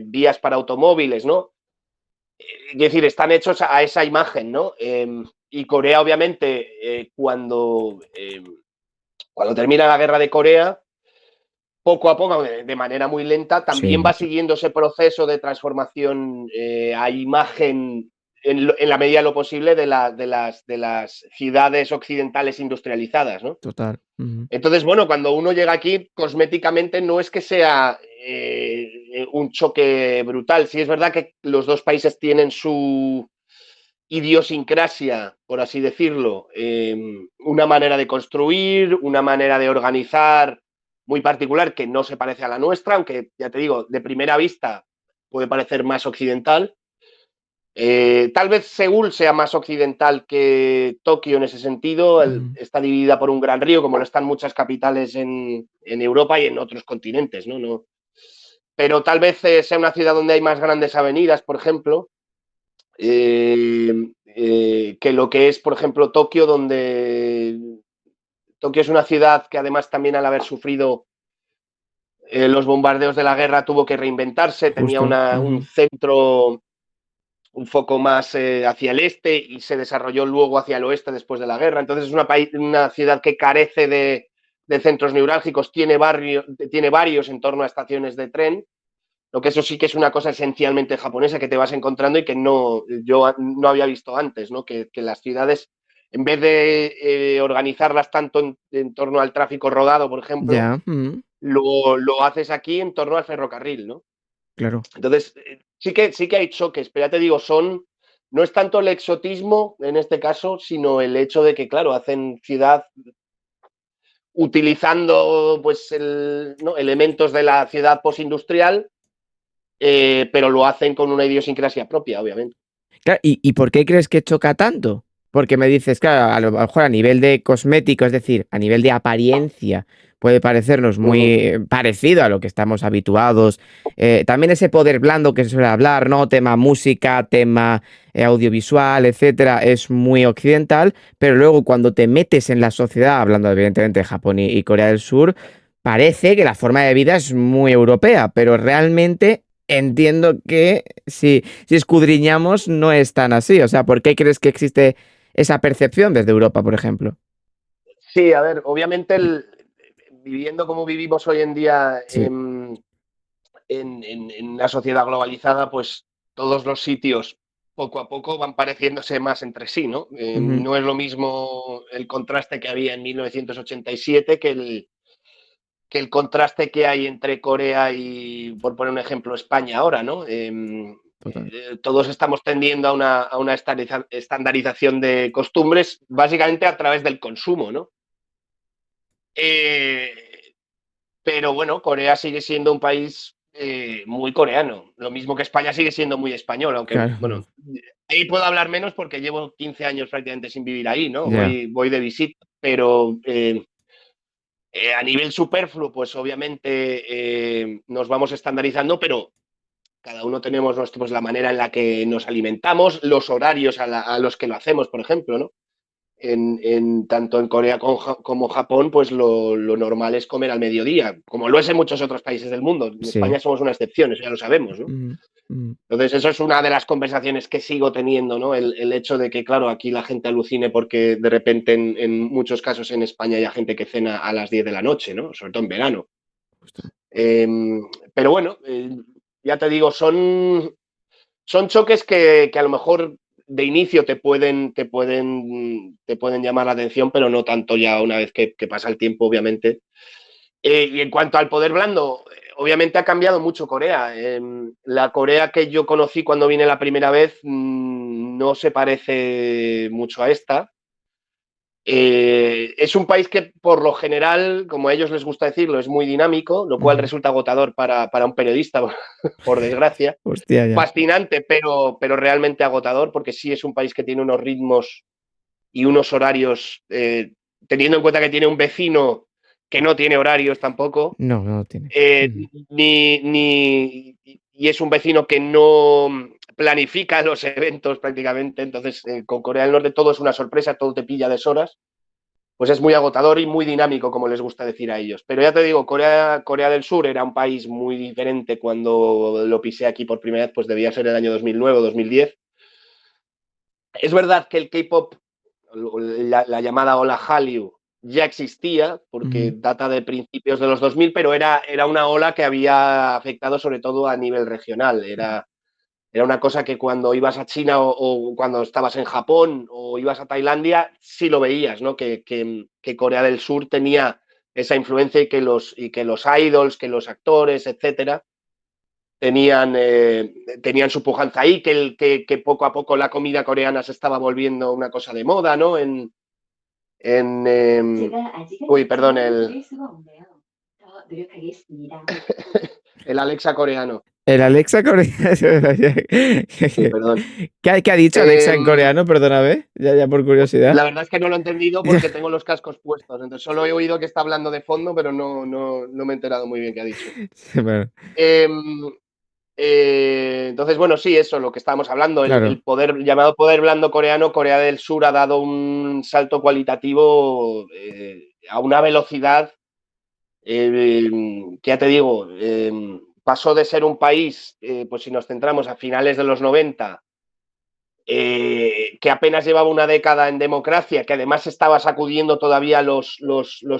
S2: vías para automóviles, ¿no? Es decir, están hechos a esa imagen, ¿no? Y Corea, obviamente, cuando termina la guerra de Corea, poco a poco, de manera muy lenta,
S1: Sí,
S2: también va siguiendo ese proceso de transformación a imagen en la medida de lo posible de las ciudades occidentales industrializadas, ¿no?
S1: total. Ujú.
S2: Entonces, bueno, cuando uno llega aquí, cosméticamente no es que sea un choque brutal. Sí es verdad que los dos países tienen su idiosincrasia, por así decirlo, una manera de construir, una manera de organizar muy particular que no se parece a la nuestra, aunque ya te digo, de primera vista puede parecer más occidental. Tal vez Seúl sea más occidental que Tokio en ese sentido.
S1: Ujú.
S2: Está dividida por un gran río, como lo están muchas capitales en Europa y en otros continentes, ¿no? Pero tal vez sea una ciudad donde hay más grandes avenidas, por ejemplo, que lo que es, por ejemplo, Tokio, donde Tokio es una ciudad que además también al haber sufrido los bombardeos de la guerra tuvo que reinventarse, tenía
S1: Justo.
S2: un
S1: Ujú.
S2: centro, un foco más hacia el este y se desarrolló luego hacia el oeste después de la guerra. Entonces es una ciudad que carece de centros neurálgicos, tiene varios en torno a estaciones de tren, lo que eso sí que es una cosa esencialmente japonesa que te vas encontrando y que yo no había visto antes, ¿no? Que las ciudades, en vez de organizarlas tanto en torno al tráfico rodado, por ejemplo,
S1: Ya. Ujú.
S2: lo haces aquí en torno al ferrocarril, ¿no?
S1: Claro.
S2: Entonces, sí que hay choques, pero ya te digo, no es tanto el exotismo en este caso, sino el hecho de que, claro, hacen ciudad utilizando pues ¿no? elementos de la ciudad postindustrial, pero lo hacen con una idiosincrasia propia, obviamente.
S1: Claro, ¿y por qué crees que choca tanto? Porque me dices, claro, a lo mejor a nivel de cosmético, es decir, a nivel de apariencia, puede parecernos
S2: Uh -huh.
S1: muy parecido a lo que estamos habituados. También ese poder blando que se suele hablar, ¿no? Tema música, tema audiovisual, etcétera, es muy occidental, pero luego cuando te metes en la sociedad, hablando evidentemente de Japón y Corea del Sur, parece que la forma de vida es muy europea, pero realmente entiendo que si escudriñamos no es tan así. O sea, ¿por qué crees que existe esa percepción desde Europa, por ejemplo?
S2: Sí, a ver, obviamente viviendo como vivimos hoy en día
S1: Sí.
S2: en una sociedad globalizada, pues todos los sitios poco a poco van pareciéndose más entre sí, ¿no?
S1: Ujú.
S2: No es lo mismo el contraste que había en 1987 que el contraste que hay entre Corea y, por poner un ejemplo, España ahora, ¿no?
S1: Total.
S2: Todos estamos tendiendo a una estandarización de costumbres, básicamente a través del consumo, ¿no? Eh, pero bueno, Corea sigue siendo un país muy coreano. Lo mismo que España sigue siendo muy español, aunque,
S1: Claro.
S2: bueno, ahí puedo hablar menos porque llevo 15 años prácticamente sin vivir ahí, ¿no?
S1: Ya.
S2: Voy de visita, pero a nivel superfluo, pues obviamente nos vamos estandarizando, pero cada uno tenemos pues, la manera en la que nos alimentamos, los horarios a los que lo hacemos, por ejemplo, ¿no? Tanto en Corea como Japón, pues lo normal es comer al mediodía, como lo es en muchos otros países del mundo. En
S1: Sí.
S2: España somos una excepción, eso ya lo sabemos, ¿no?
S1: Ujú, ujú.
S2: Entonces, eso es una de las conversaciones que sigo teniendo, ¿no? El hecho de que, claro, aquí la gente alucine porque de repente en muchos casos en España hay gente que cena a las 10 de la noche, ¿no? Sobre todo en verano.
S1: Justo.
S2: Eh, pero bueno, ya te digo, son choques que a lo mejor de inicio te pueden llamar la atención, pero no tanto ya una vez que pasa el tiempo, obviamente. Y en cuanto al poder blando, obviamente ha cambiado mucho Corea. La Corea que yo conocí cuando vine la primera vez no se parece mucho a esta. Es un país que por lo general, como a ellos les gusta decirlo, es muy dinámico, lo cual
S1: Ujú.
S2: resulta agotador para un periodista, por desgracia.
S1: Hostia, ya.
S2: Fascinante, pero realmente agotador, porque sí es un país que tiene unos ritmos y unos horarios, teniendo en cuenta que tiene un vecino que no tiene horarios tampoco,
S1: No, no tiene.
S2: eh,
S1: Ujú.
S2: y es un vecino que no planifica los eventos prácticamente, entonces con Corea del Norte todo es una sorpresa, todo te pilla a deshoras, pues es muy agotador y muy dinámico, como les gusta decir a ellos. Pero ya te digo, Corea del Sur era un país muy diferente cuando lo pisé aquí por primera vez, pues debía ser el año 2009 o 2010. Es verdad que el K-pop, la llamada ola Hallyu, ya existía, porque
S1: Ujú.
S2: data de principios de los 2000, pero era una ola que había afectado sobre todo a nivel regional. Era una cosa que cuando ibas a China o cuando estabas en Japón o ibas a Tailandia, sí lo veías, ¿no? Que Corea del Sur tenía esa influencia y que los idols, que los actores, etcétera, tenían su pujanza ahí, que poco a poco la comida coreana se estaba volviendo una cosa de moda, ¿no? Uy, perdón, el Alexa coreano.
S1: El Alexa coreano.
S2: Sí, perdón.
S1: ¿Qué ha dicho Alexa en
S2: Em,
S1: coreano? Perdóname, ya por curiosidad.
S2: la verdad es que no lo he entendido porque tengo los cascos puestos, entonces solo he oído que está hablando de fondo, pero no me he enterado muy bien qué ha dicho.
S1: Sí, bueno,
S2: Em, entonces, bueno, sí, eso, lo que estábamos hablando, el
S1: claro.
S2: llamado poder blando coreano, Corea del Sur ha dado un salto cualitativo a una velocidad que ya te digo, pasó de ser un país, pues si nos centramos a finales de los 90, que apenas llevaba una década en democracia, que además estaba sacudiendo todavía los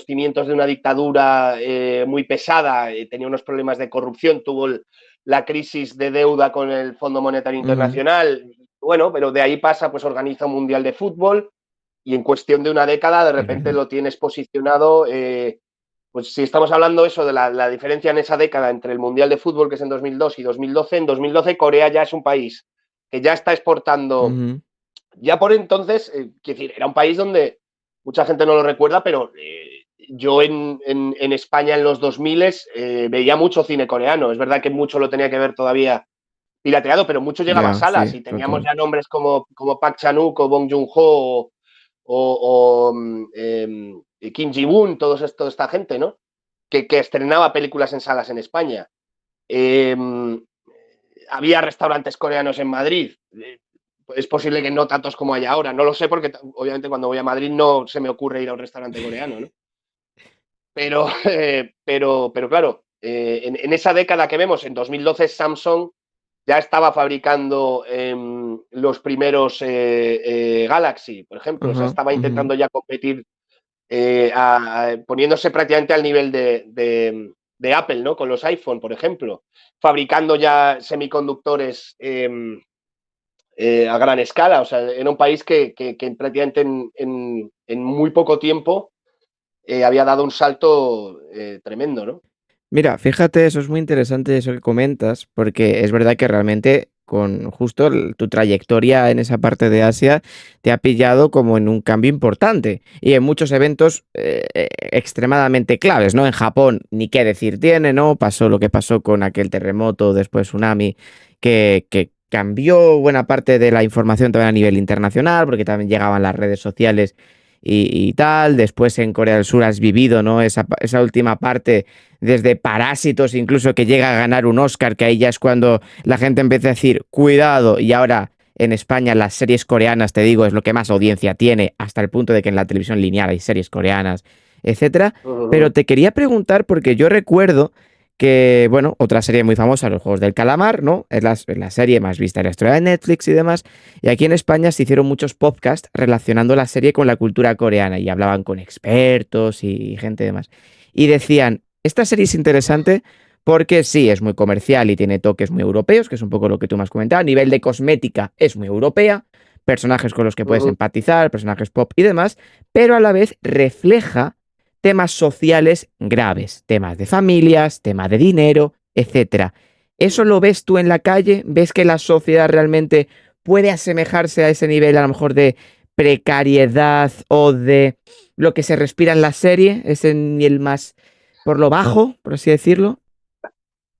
S2: cimientos de una dictadura muy pesada, tenía unos problemas de corrupción, tuvo la crisis de deuda con el Fondo Monetario
S1: Ujú.
S2: Internacional, bueno, pero de ahí pasa, pues organiza un Mundial de Fútbol y en cuestión de una década de
S1: Es
S2: repente
S1: verdad.
S2: lo tienes posicionado pues si estamos hablando eso de la diferencia en esa década entre el Mundial de Fútbol, que es en 2002, y 2012, en 2012 Corea ya es un país que ya está exportando,
S1: Ujú.
S2: ya por entonces, quiero decir, era un país donde mucha gente no lo recuerda, pero yo en España en los 2000 veía mucho cine coreano. Es verdad que mucho lo tenía que ver todavía pirateado, pero mucho llegaba a
S1: Ya,
S2: salas
S1: sí,
S2: y teníamos
S1: total.
S2: ya nombres como Park Chan-wook o Bong Joon-ho Kim Ji-woon, toda esta gente, ¿no? Que estrenaba películas en salas en España. Eh, Había restaurantes coreanos en Madrid. Es posible que no tantos como hay ahora. No lo sé porque obviamente cuando voy a Madrid no se me ocurre ir a un restaurante coreano, ¿no? Pero, pero claro, en esa década que vemos, en 2012 Samsung ya estaba fabricando los primeros Galaxy, por ejemplo. O sea,
S1: Ajá,
S2: estaba
S1: ujú.
S2: intentando ya competir poniéndose prácticamente al nivel de Apple, ¿no? Con los iPhone, por ejemplo, fabricando ya semiconductores a gran escala. O sea, era un país que prácticamente en muy poco tiempo había dado un salto tremendo, ¿no?
S1: Mira, fíjate, eso es muy interesante eso que comentas, porque es verdad que realmente con justo tu trayectoria en esa parte de Asia te ha pillado como en un cambio importante y en muchos eventos extremadamente claves, ¿no? En Japón, ni qué decir tiene, ¿no? Pasó lo que pasó con aquel terremoto, después tsunami, que cambió buena parte de la información también a nivel internacional, porque también llegaban las redes sociales y tal. Después en Corea del Sur has vivido, ¿no? Esa última parte desde Parásitos, incluso que llega a ganar un Oscar, que ahí ya es cuando la gente empieza a decir, cuidado, y ahora en España las series coreanas, te digo, es lo que más audiencia tiene, hasta el punto de que en la televisión lineal hay series coreanas, etcétera.
S2: Uh -huh.
S1: Pero te quería preguntar, porque yo recuerdo que, bueno, otra serie muy famosa, Los Juegos del Calamar, ¿no? Es la serie más vista en la historia de Netflix y demás. Y aquí en España se hicieron muchos podcasts relacionando la serie con la cultura coreana y hablaban con expertos y gente y demás. Y decían, esta serie es interesante porque sí, es muy comercial y tiene toques muy europeos, que es un poco lo que tú me has comentado. A nivel de cosmética es muy europea, personajes con los que
S2: Uh
S1: puedes
S2: -huh.
S1: empatizar, personajes pop y demás, pero a la vez refleja temas sociales graves, temas de familias, temas de dinero, etcétera. ¿Eso lo ves tú en la calle? ¿Ves que la sociedad realmente puede asemejarse a ese nivel a lo mejor de precariedad o de lo que se respira en la serie, ese nivel más por lo bajo, por así decirlo?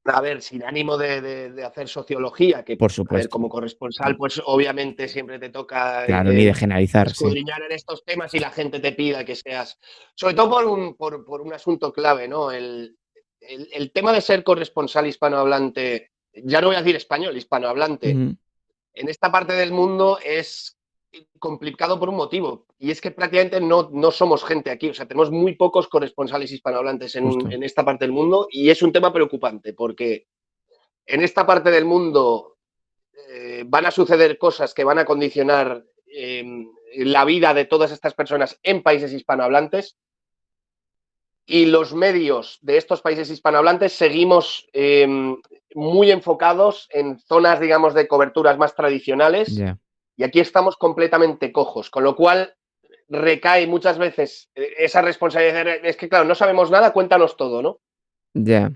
S2: A ver, sin ánimo de hacer sociología, que,
S1: Por
S2: a ver,
S1: supuesto.
S2: como corresponsal, pues obviamente siempre te toca
S1: Claro, ni de generalizar, sí.
S2: escudriñar en estos temas y la gente te pida que seas, sobre todo por un asunto clave, ¿no? El tema de ser corresponsal hispanohablante, ya no voy a decir español, hispanohablante,
S1: Ujú,
S2: en esta parte del mundo es complicado por un motivo, y es que prácticamente no somos gente aquí. O sea, tenemos muy pocos corresponsales hispanohablantes
S1: justo.
S2: en esta parte del mundo, y es un tema preocupante porque en esta parte del mundo van a suceder cosas que van a condicionar la vida de todas estas personas en países hispanohablantes, y los medios de estos países hispanohablantes seguimos muy enfocados en zonas, digamos, de coberturas más tradicionales,
S1: Ya,
S2: y aquí estamos completamente cojos, con lo cual recae muchas veces esa responsabilidad. Es que, claro, no sabemos nada, cuéntanos todo, ¿no?
S1: ya,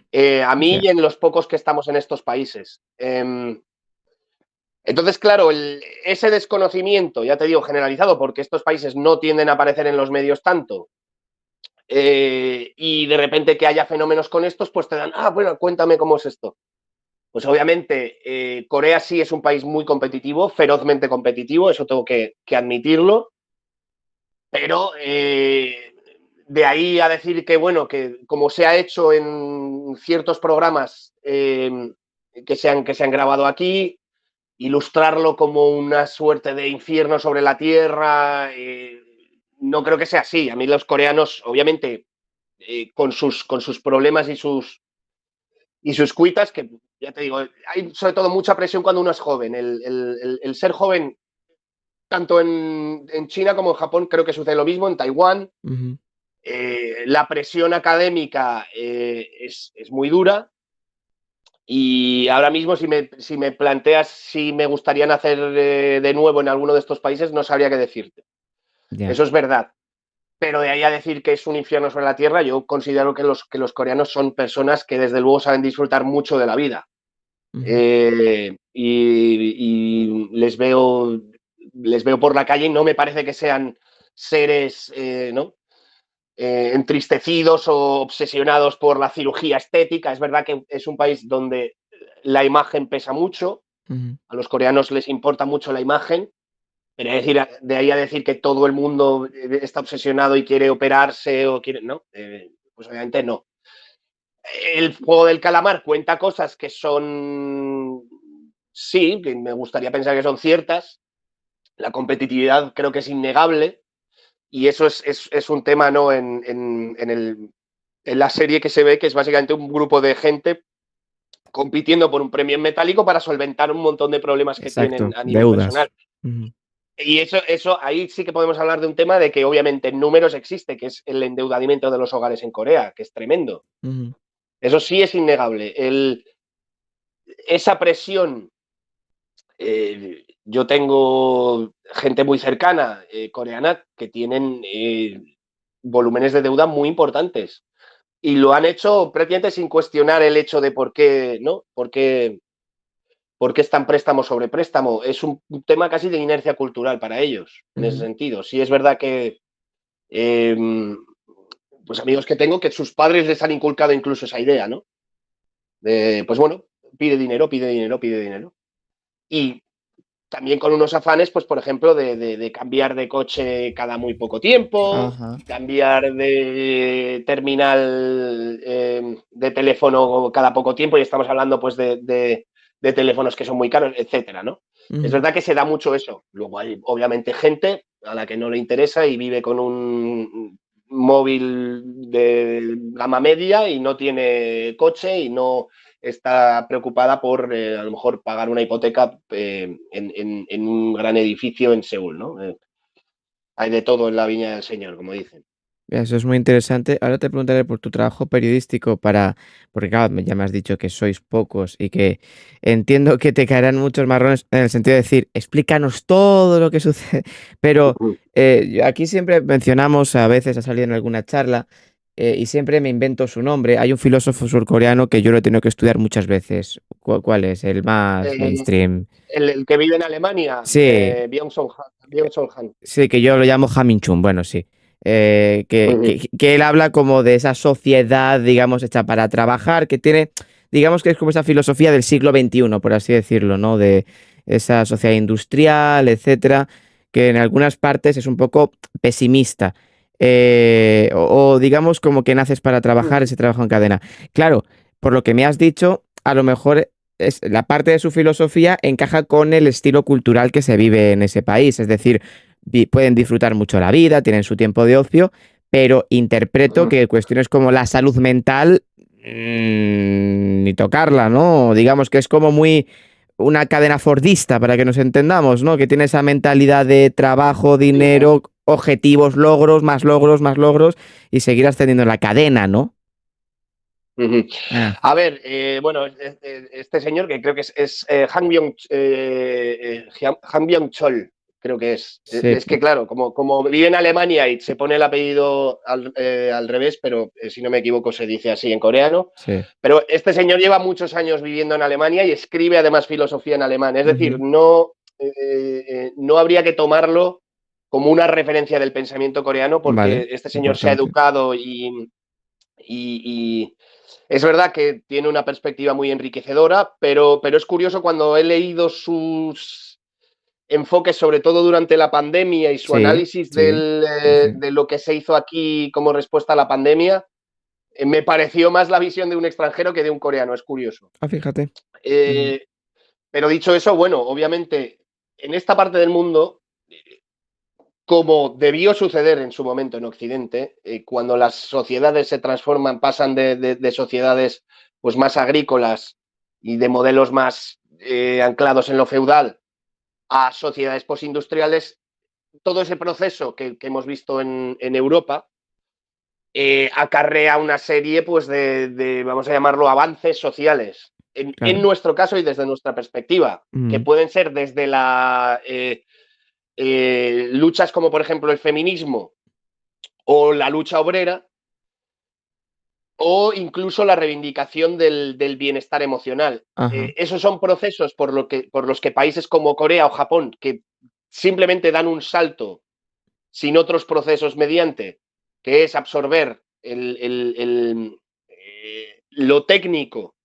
S2: A mí
S1: ya,
S2: y en los pocos que estamos en estos países. Entonces, claro, ese desconocimiento, ya te digo, generalizado, porque estos países no tienden a aparecer en los medios tanto, y de repente que haya fenómenos con estos, pues te dan, bueno, cuéntame cómo es esto. Pues obviamente Corea sí es un país muy competitivo, ferozmente competitivo, eso tengo que admitirlo, pero de ahí a decir que, bueno, que como se ha hecho en ciertos programas que se han grabado aquí, ilustrarlo como una suerte de infierno sobre la tierra, no creo que sea así. A mí los coreanos, obviamente, con sus problemas y sus cuitas, que ya te digo, hay sobre todo mucha presión cuando uno es joven. El ser joven, tanto en China como en Japón, creo que sucede lo mismo, en Taiwán.
S1: ujú,
S2: La presión académica es muy dura, y ahora mismo si me planteas si me gustaría nacer de nuevo en alguno de estos países, no sabría qué decirte.
S1: ya.
S2: Eso es verdad. pero de ahí a decir que es un infierno sobre la tierra, yo considero que los coreanos son personas que desde luego saben disfrutar mucho de la vida.
S1: Ujú.
S2: Y les veo por la calle y no me parece que sean seres, ¿no? Entristecidos o obsesionados por la cirugía estética. Es verdad que es un país donde la imagen pesa mucho,
S1: Ujú.
S2: a los coreanos les importa mucho la imagen, pero es decir, de ahí a decir que todo el mundo está obsesionado y quiere operarse o quiere, no, pues obviamente no. El juego del calamar cuenta cosas que son, sí, que me gustaría pensar que son ciertas. La competitividad creo que es innegable y eso es un tema, ¿no? En la serie que se ve, que es básicamente un grupo de gente compitiendo por un premio en metálico para solventar un montón de problemas que tienen
S1: Exacto,
S2: a nivel
S1: deudas.
S2: personal.
S1: Ujú.
S2: Y eso, ahí sí que podemos hablar de un tema de que obviamente en números existe, que es el endeudamiento de los hogares en Corea, que es tremendo.
S1: Ujú.
S2: Eso sí es innegable. Esa presión, yo tengo gente muy cercana, coreana, que tienen volúmenes de deuda muy importantes. Y lo han hecho prácticamente sin cuestionar el hecho de por qué, ¿no? Por qué están préstamo sobre préstamo. Es un tema casi de inercia cultural para ellos, en ese
S1: Ujú.
S2: sentido. Sí es verdad que eh, pues amigos que tengo que sus padres les han inculcado incluso esa idea, ¿no? De, pues bueno, pide dinero, pide dinero, pide dinero. Y también con unos afanes, pues por ejemplo, de cambiar de coche cada muy poco tiempo,
S1: Ajá.
S2: cambiar de terminal de teléfono cada poco tiempo, y estamos hablando pues de teléfonos que son muy caros, etcétera, ¿no? Es
S1: Ujú.
S2: verdad que se da mucho eso. Luego hay obviamente gente a la que no le interesa y vive con un móvil de gama media y no tiene coche y no está preocupada por a lo mejor pagar una hipoteca en un gran edificio en Seúl, ¿no? Hay de todo en la viña del Señor, como dicen.
S1: Eso es muy interesante. Ahora te preguntaré por tu trabajo periodístico para, porque claro, ya me has dicho que sois pocos y que entiendo que te caerán muchos marrones en el sentido de decir, explícanos todo lo que sucede. Pero aquí siempre mencionamos, a veces ha salido en alguna charla, y siempre me invento su nombre. Hay un filósofo surcoreano que yo lo he tenido que estudiar muchas veces. ¿Cuál es? El más
S2: Eh,
S1: mainstream.
S2: el que vive en Alemania,
S1: Sí,
S2: Byung-Chul Han.
S1: sí, que yo lo llamo Haminchun, bueno, sí. Que él habla como de esa sociedad, digamos, hecha para trabajar, que tiene, digamos que es como esa filosofía del siglo XXI, por así decirlo, ¿no? De esa sociedad industrial, etcétera, que en algunas partes es un poco pesimista. O digamos como que naces para trabajar, ese trabajo en cadena. Claro, por lo que me has dicho, a lo mejor la parte de su filosofía encaja con el estilo cultural que se vive en ese país, es decir, pueden disfrutar mucho la vida, tienen su tiempo de ocio, pero interpreto que cuestiones como la salud mental, ni tocarla, ¿no? Digamos que es como muy una cadena fordista, para que nos entendamos, ¿no? Que tiene esa mentalidad de trabajo, dinero, objetivos, logros, más logros, y seguir ascendiendo en la cadena, ¿no? Ah,
S2: A ver, bueno, este señor que creo que es Han Byung-chol, creo que es.
S1: sí,
S2: Es que claro, como vive en Alemania y se pone el apellido al revés, pero si no me equivoco se dice así en coreano.
S1: sí.
S2: Pero este señor lleva muchos años viviendo en Alemania y escribe además filosofía en alemán. Es decir,
S1: Ujú.
S2: no habría que tomarlo como una referencia del pensamiento coreano
S1: Vale,
S2: porque este señor se ha
S1: importante.
S2: educado y es verdad que tiene una perspectiva muy enriquecedora, pero es curioso cuando he leído sus enfoques, sobre todo durante la pandemia y su
S1: Sí,
S2: análisis
S1: sí, sí, sí.
S2: de lo que se hizo aquí como respuesta a la pandemia, me pareció más la visión de un extranjero que de un coreano, es curioso.
S1: Ah, fíjate. Ujú.
S2: Eh, pero dicho eso, bueno, obviamente en esta parte del mundo, como debió suceder en su momento en Occidente, cuando las sociedades se transforman, pasan de sociedades pues, más agrícolas y de modelos más anclados en lo feudal a sociedades postindustriales, todo ese proceso que hemos visto en Europa acarrea una serie pues, vamos a llamarlo, avances sociales. En
S1: Claro.
S2: nuestro caso y desde nuestra perspectiva, que
S1: Ujú.
S2: pueden ser desde la luchas como por ejemplo el feminismo, o la lucha obrera, o incluso la reivindicación del bienestar emocional.
S1: Ajá.
S2: Esos son procesos por los que países como Corea o Japón, que simplemente dan un salto sin otros procesos mediante, que es absorber lo técnico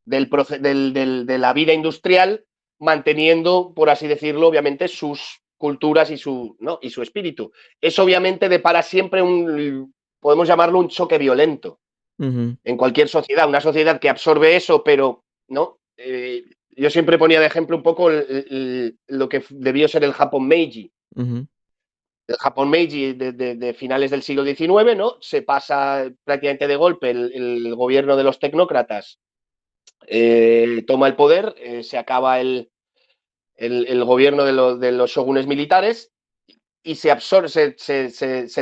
S2: de la vida industrial, manteniendo, por así decirlo, obviamente, sus culturas ¿no? y su espíritu. Eso obviamente depara siempre podemos llamarlo un choque violento
S1: Ujú,
S2: en cualquier sociedad, una sociedad que absorbe eso, pero no. Yo siempre ponía de ejemplo un poco lo que debió ser el Japón Meiji.
S1: ujú.
S2: El Japón Meiji de finales del siglo XIX, ¿no? Se pasa prácticamente de golpe el gobierno de los tecnócratas, toma el poder, se acaba el gobierno de los shogunes militares y se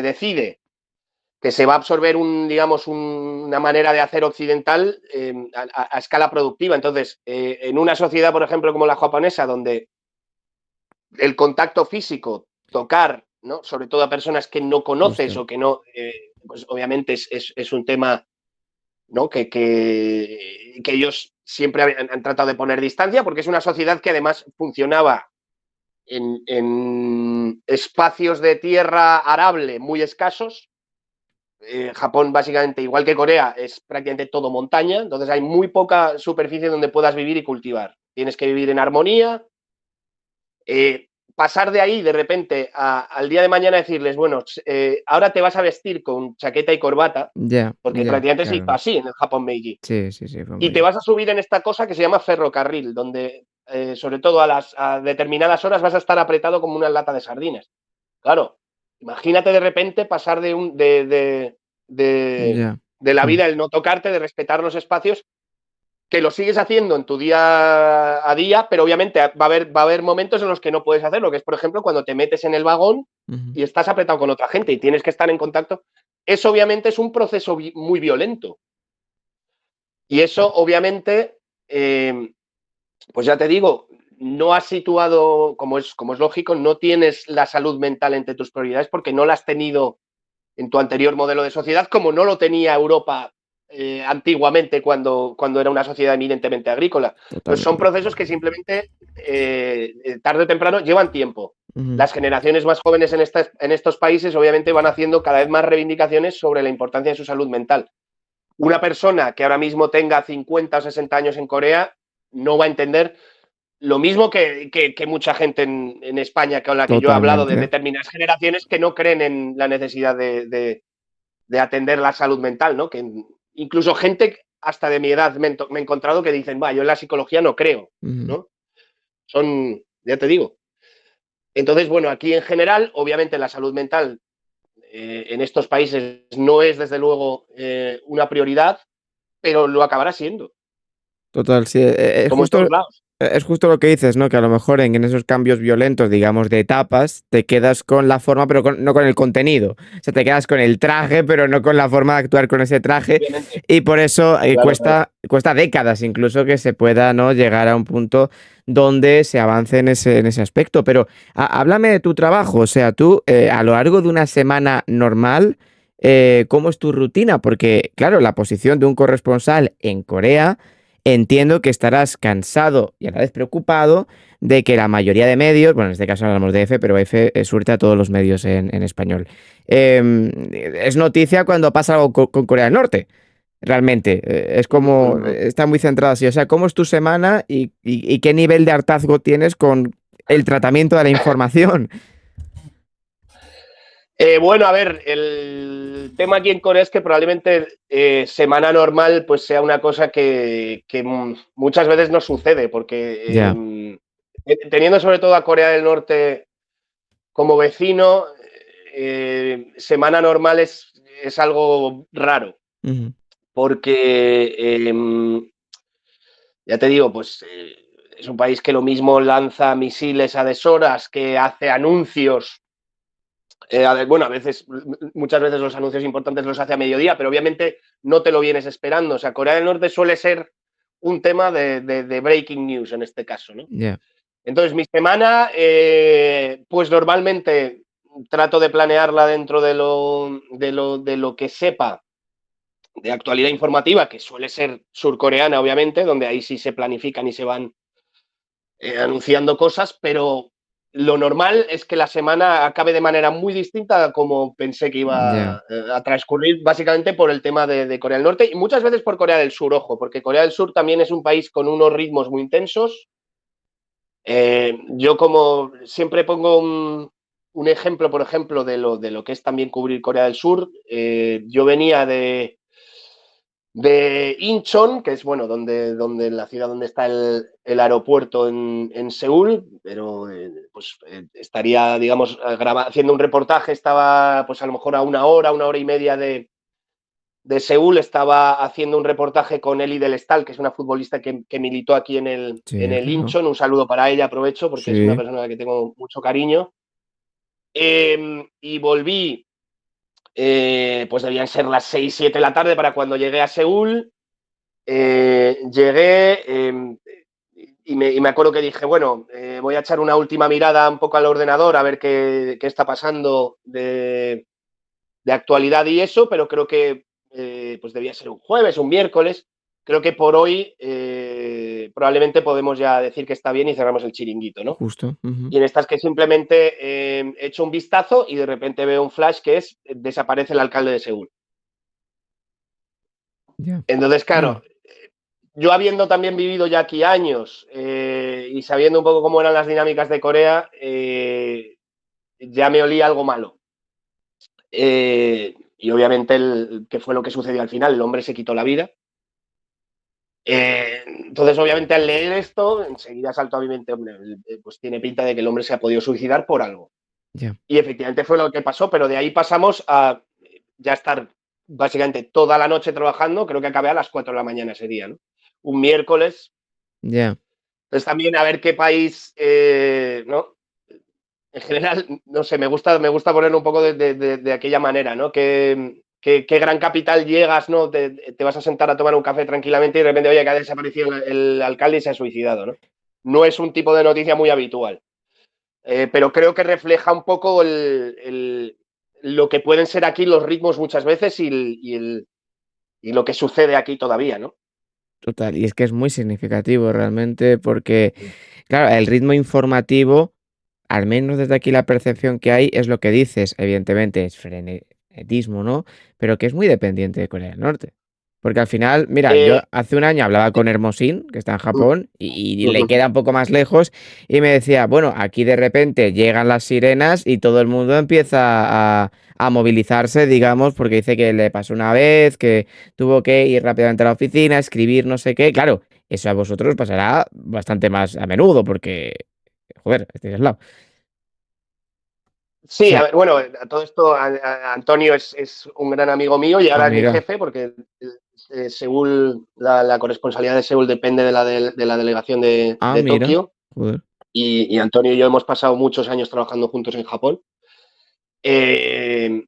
S2: decide que se va a absorber digamos, una manera de hacer occidental a escala productiva. Entonces, en una sociedad, por ejemplo, como la japonesa, donde el contacto físico, tocar, ¿no? Sobre todo a personas que no conoces
S1: Justo.
S2: o que no, pues obviamente es un tema, ¿no? Que ellos siempre han tratado de poner distancia, porque es una sociedad que además funcionaba en espacios de tierra arable muy escasos. Japón, básicamente, igual que Corea, es prácticamente todo montaña, entonces hay muy poca superficie donde puedas vivir y cultivar. Tienes que vivir en armonía. Pasar de ahí de repente al día de mañana decirles, bueno, ahora te vas a vestir con chaqueta y corbata,
S1: Ya,
S2: porque
S1: ya,
S2: prácticamente se hizo
S1: claro.
S2: así en el Japón Meiji,
S1: Sí, sí, sí, fue
S2: y te
S1: muy...
S2: vas a subir en esta cosa que se llama ferrocarril, donde sobre todo a determinadas horas vas a estar apretado como una lata de sardinas. Claro, imagínate de repente pasar
S1: Ya.
S2: de la
S1: Mm.
S2: vida el no tocarte, de respetar los espacios, que lo sigues haciendo en tu día a día, pero obviamente va a haber momentos en los que no puedes hacerlo, que es, por ejemplo, cuando te metes en el vagón
S1: Ujú.
S2: y estás apretado con otra gente y tienes que estar en contacto. Eso obviamente es un proceso muy violento. Y eso obviamente, eh, pues ya te digo, no has situado, como es lógico, no tienes la salud mental entre tus prioridades porque no la has tenido en tu anterior modelo de sociedad, como no lo tenía Europa antiguamente cuando era una sociedad eminentemente agrícola. Entonces son
S1: Totalmente.
S2: procesos que simplemente tarde o temprano llevan tiempo.
S1: Ujú.
S2: Las generaciones más jóvenes en estos países obviamente van haciendo cada vez más reivindicaciones sobre la importancia de su salud mental. Una persona que ahora mismo tenga 50 o 60 años en Corea no va a entender lo mismo que mucha gente en España con la que yo he hablado de
S1: Totalmente.
S2: determinadas generaciones que no creen en la necesidad de atender la salud mental, ¿no? Que incluso gente hasta de mi edad me he encontrado que dicen, va, yo en la psicología no creo,
S1: Ujú.
S2: ¿no? Son, ya te digo. Entonces, bueno, aquí en general, obviamente la salud mental en estos países no es desde luego una prioridad, pero lo acabará siendo,
S1: Total, sí,
S2: como en todos lados.
S1: es justo lo que dices, ¿no? Que a lo mejor en esos cambios violentos, digamos, de etapas, te quedas con la forma, pero no con el contenido. O sea, te quedas con el traje, pero no con la forma de actuar con ese traje.
S2: Obviamente,
S1: Y por eso
S2: claro, claro.
S1: cuesta décadas incluso que se pueda, ¿no? Llegar a un punto donde se avance en ese aspecto. Pero háblame de tu trabajo. O sea, tú, a lo largo de una semana normal, ¿cómo es tu rutina? Porque, claro, la posición de un corresponsal en Corea. Entiendo que estarás cansado y a la vez preocupado de que la mayoría de medios, bueno, en este caso hablamos de EFE, pero EFE surte a todos los medios en español. Es noticia cuando pasa algo con Corea del Norte, realmente. Es como, está muy centrado así. O sea, ¿cómo es tu semana y qué nivel de hartazgo tienes con el tratamiento de la información?
S2: Bueno, a ver, el tema aquí en Corea es que probablemente semana normal pues sea una cosa que muchas veces no sucede, porque
S1: Ya.
S2: teniendo sobre todo a Corea del Norte como vecino, semana normal es algo raro,
S1: Ujú,
S2: porque ya te digo, pues es un país que lo mismo lanza misiles a deshoras, que hace anuncios. Bueno, a veces, muchas veces los anuncios importantes los hace a mediodía, pero obviamente no te lo vienes esperando. O sea, Corea del Norte suele ser un tema de breaking news en este caso, ¿no?
S1: ya.
S2: Entonces, mi semana, pues normalmente trato de planearla dentro de lo que sepa de actualidad informativa, que suele ser surcoreana, obviamente, donde ahí sí se planifican y se van anunciando cosas, pero lo normal es que la semana acabe de manera muy distinta a como pensé que
S1: Ya,
S2: iba a transcurrir, básicamente por el tema de Corea del Norte y muchas veces por Corea del Sur, ojo, porque Corea del Sur también es un país con unos ritmos muy intensos. Yo como siempre pongo un ejemplo, por ejemplo, de lo que es también cubrir Corea del Sur. Yo venía de Incheon, que es bueno, donde la ciudad donde está el aeropuerto en Seúl, pero pues estaría, digamos, haciendo un reportaje, estaba pues a lo mejor a una hora y media de Seúl, estaba haciendo un reportaje con Eli del Estal, que es una futbolista que militó aquí en el,
S1: sí,
S2: en el
S1: claro.
S2: Incheon. Un saludo para ella, aprovecho, porque es una
S1: Sí,
S2: persona a la que tengo mucho cariño. Y volví, pues debían ser las 6 7 de la tarde para cuando llegué a Seúl. Llegué y me acuerdo que dije, bueno, voy a echar una última mirada un poco al ordenador a ver qué está pasando de actualidad y eso, pero creo que pues debía ser un jueves, un miércoles. Creo que por hoy probablemente podemos ya decir que está bien y cerramos el chiringuito, ¿no?
S1: justo. Ujú.
S2: Y en estas que simplemente he hecho un vistazo y de repente veo un flash que es desaparece el alcalde de Seúl.
S1: Ya.
S2: Entonces,
S1: Claro,
S2: claro, yo habiendo también vivido ya aquí años y sabiendo un poco cómo eran las dinámicas de Corea, ya me olía algo malo. Y obviamente, ¿qué fue lo que sucedió al final? El hombre se quitó la vida. Entonces, obviamente, al leer esto, enseguida saltó a mi mente, hombre, pues tiene pinta de que el hombre se ha podido suicidar por algo.
S1: ya,
S2: Y efectivamente fue lo que pasó, pero de ahí pasamos a ya estar básicamente toda la noche trabajando. Creo que acabé a las 4 de la mañana ese día, ¿no? Un miércoles.
S1: ya.
S2: Entonces también a ver qué país, ¿no? En general, no sé, me gusta ponerlo un poco de aquella manera, ¿no? Que gran capital llegas, ¿no? Te vas a sentar a tomar un café tranquilamente y de repente, oye, que ha desaparecido el alcalde y se ha suicidado, ¿no? No es un tipo de noticia muy habitual, pero creo que refleja un poco lo que pueden ser aquí los ritmos muchas veces y lo que sucede aquí todavía, ¿no?
S1: Total. Y es que es muy significativo realmente porque, claro, el ritmo informativo, al menos desde aquí la percepción que hay es lo que dices, evidentemente es frenetismo, ¿no? Pero que es muy dependiente de Corea del Norte. Porque al final, mira, yo
S2: Eh,
S1: hace un año hablaba con Hermosín, que está en
S2: mm,
S1: Japón, y le queda un poco más lejos, y me decía, bueno, aquí de repente llegan las sirenas y todo el mundo empieza a movilizarse, digamos, porque dice que le pasó una vez, que tuvo que ir rápidamente a la oficina, escribir no sé qué. Claro, eso a vosotros pasará bastante más a menudo, porque, joder, estáis al lado. O
S2: Sí, a
S1: sea,
S2: ver, bueno, a todo esto, Antonio es un gran amigo mío y
S1: ah,
S2: ahora es mi
S1: mira,
S2: jefe, porque Seúl, la corresponsalía de Seúl depende de la delegación de,
S1: ah,
S2: de
S1: mira,
S2: Tokio,
S1: joder,
S2: y Antonio y yo hemos pasado muchos años trabajando juntos en Japón. Eh,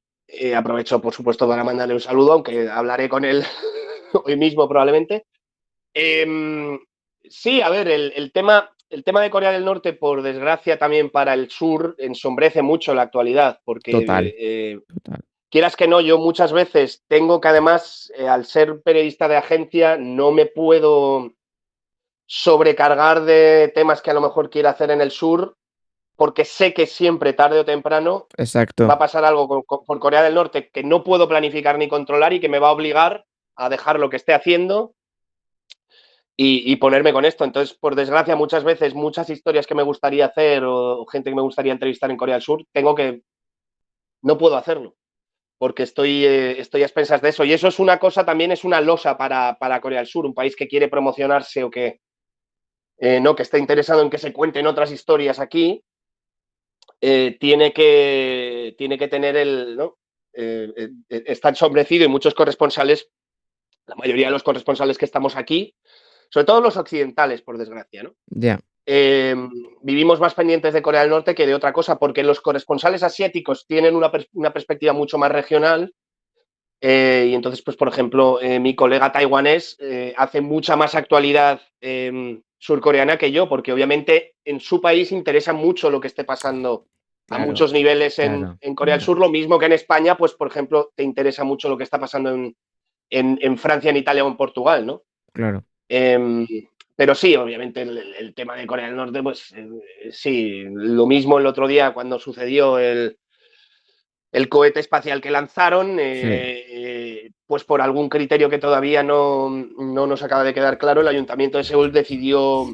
S2: Aprovecho, por supuesto, para mandarle un saludo, aunque hablaré con él hoy mismo probablemente. Eh, sí, a ver, el tema de Corea del Norte, por desgracia, también para el sur, ensombrece mucho la actualidad,
S1: total,
S2: porque
S1: total.
S2: quieras que no, yo muchas veces tengo que además, al ser periodista de agencia, no me puedo sobrecargar de temas que a lo mejor quiera hacer en el sur, porque sé que siempre, tarde o temprano, va
S1: Exacto,
S2: a pasar algo por Corea del Norte que no puedo planificar ni controlar y que me va a obligar a dejar lo que esté haciendo y ponerme con esto. Entonces, por desgracia, muchas veces, muchas historias que me gustaría hacer o gente que me gustaría entrevistar en Corea del Sur, no puedo hacerlo porque estoy a expensas de eso. Y eso es una cosa, también es una losa para Corea del Sur, un país que quiere promocionarse o no, que está interesado en que se cuenten otras historias aquí, tiene que tener ¿no? Está ensombrecido y muchos corresponsales, la mayoría de los corresponsales que estamos aquí, sobre todo los occidentales, por desgracia, ¿no?
S1: ya,
S2: Eh, Vivimos más pendientes de Corea del Norte que de otra cosa, porque los corresponsales asiáticos tienen una perspectiva mucho más regional. Y entonces, pues, por ejemplo, mi colega taiwanés hace mucha más actualidad surcoreana que yo, porque obviamente en su país interesa mucho lo que esté pasando a
S1: Claro,
S2: muchos niveles
S1: claro,
S2: en Corea del
S1: claro,
S2: Sur, lo mismo que en España, pues por ejemplo, te interesa mucho lo que está pasando en Francia, en Italia o en Portugal, ¿no?
S1: claro.
S2: Em, pero sí, obviamente el tema de Corea del Norte, pues sí, lo mismo el otro día cuando sucedió el cohete espacial que lanzaron,
S1: Sí.
S2: pues por algún criterio que todavía no nos acaba de quedar claro, el Ayuntamiento de Seúl decidió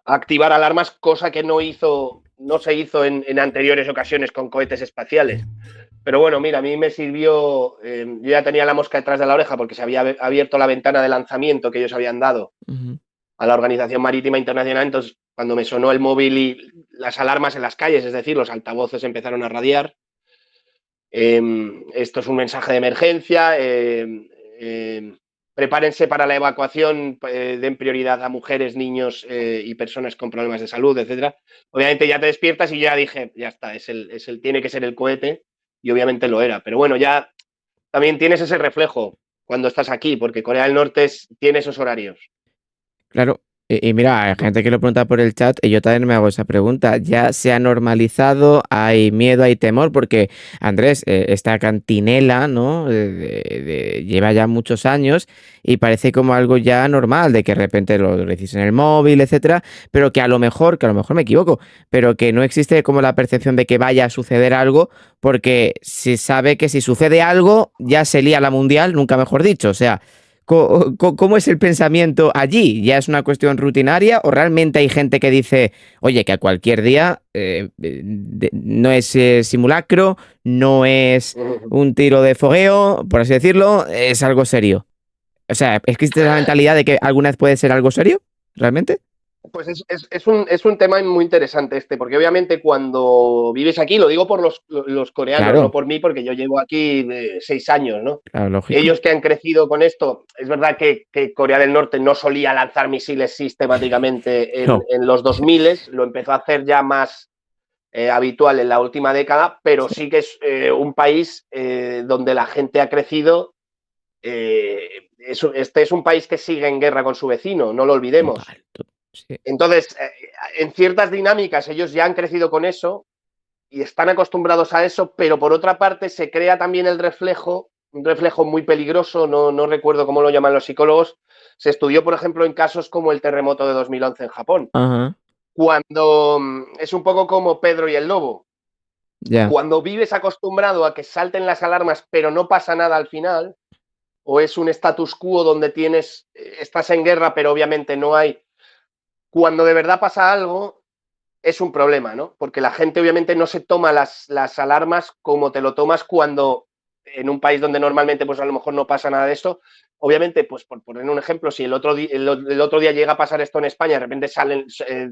S2: activar alarmas, cosa que no se hizo en anteriores ocasiones con cohetes espaciales. Pero bueno, mira, a mí me sirvió, yo ya tenía la mosca detrás de la oreja porque se había abierto la ventana de lanzamiento que ellos habían dado
S1: Ujú.
S2: a la Organización Marítima Internacional, entonces cuando me sonó el móvil y las alarmas en las calles, es decir, los altavoces empezaron a radiar, esto es un mensaje de emergencia, prepárense para la evacuación, den prioridad a mujeres, niños y personas con problemas de salud, etcétera. Obviamente ya te despiertas y ya dije, ya está, tiene que ser el cohete, y obviamente lo era. Pero bueno, ya también tienes ese reflejo cuando estás aquí, porque Corea del Norte tiene esos horarios.
S1: Claro, y mira, hay gente que lo pregunta por el chat y yo también me hago esa pregunta. ¿Ya se ha normalizado? ¿Hay miedo, hay temor? Porque, Andrés, esta cantinela, ¿no? Lleva ya muchos años y parece como algo ya normal, de que de repente lo decís en el móvil, etcétera, pero que a lo mejor me equivoco, pero que no existe como la percepción de que vaya a suceder algo, porque se sabe que si sucede algo, ya se lía la mundial, nunca mejor dicho. O sea, ¿cómo es el pensamiento allí? ¿Ya es una cuestión rutinaria o realmente hay gente que dice, oye, que a cualquier día no es simulacro, no es un tiro de fogueo, por así decirlo, es algo serio? O sea, ¿existe esa mentalidad de que alguna vez puede ser algo serio? ¿Realmente?
S2: Pues es un tema muy interesante este, porque obviamente cuando vives aquí, lo digo por los coreanos, no
S1: Claro,
S2: por mí, porque yo llevo aquí 6 años, ¿no?
S1: claro, lógico.
S2: Ellos que han crecido con esto, es verdad que Corea del Norte no solía lanzar misiles sistemáticamente
S1: No.
S2: en los 2000, lo empezó a hacer ya más habitual en la última década, pero
S1: Sí,
S2: sí que es un país donde la gente ha crecido. Este es un país que sigue en guerra con su vecino, no lo olvidemos.
S1: total. Sí.
S2: Entonces, en ciertas dinámicas ellos ya han crecido con eso y están acostumbrados a eso, pero por otra parte se crea también el reflejo, un reflejo muy peligroso, no recuerdo cómo lo llaman los psicólogos. Se estudió, por ejemplo, en casos como el terremoto de 2011 en Japón,
S1: Ajá,
S2: cuando es un poco como Pedro y el lobo.
S1: ya.
S2: Cuando vives acostumbrado a que salten las alarmas, pero no pasa nada al final, o es un status quo donde estás en guerra, pero obviamente no hay. Cuando de verdad pasa algo, es un problema, ¿no? Porque la gente obviamente no se toma las alarmas como te lo tomas cuando en un país donde normalmente pues a lo mejor no pasa nada de esto. Obviamente, pues por poner un ejemplo, si el otro día llega a pasar esto en España, de repente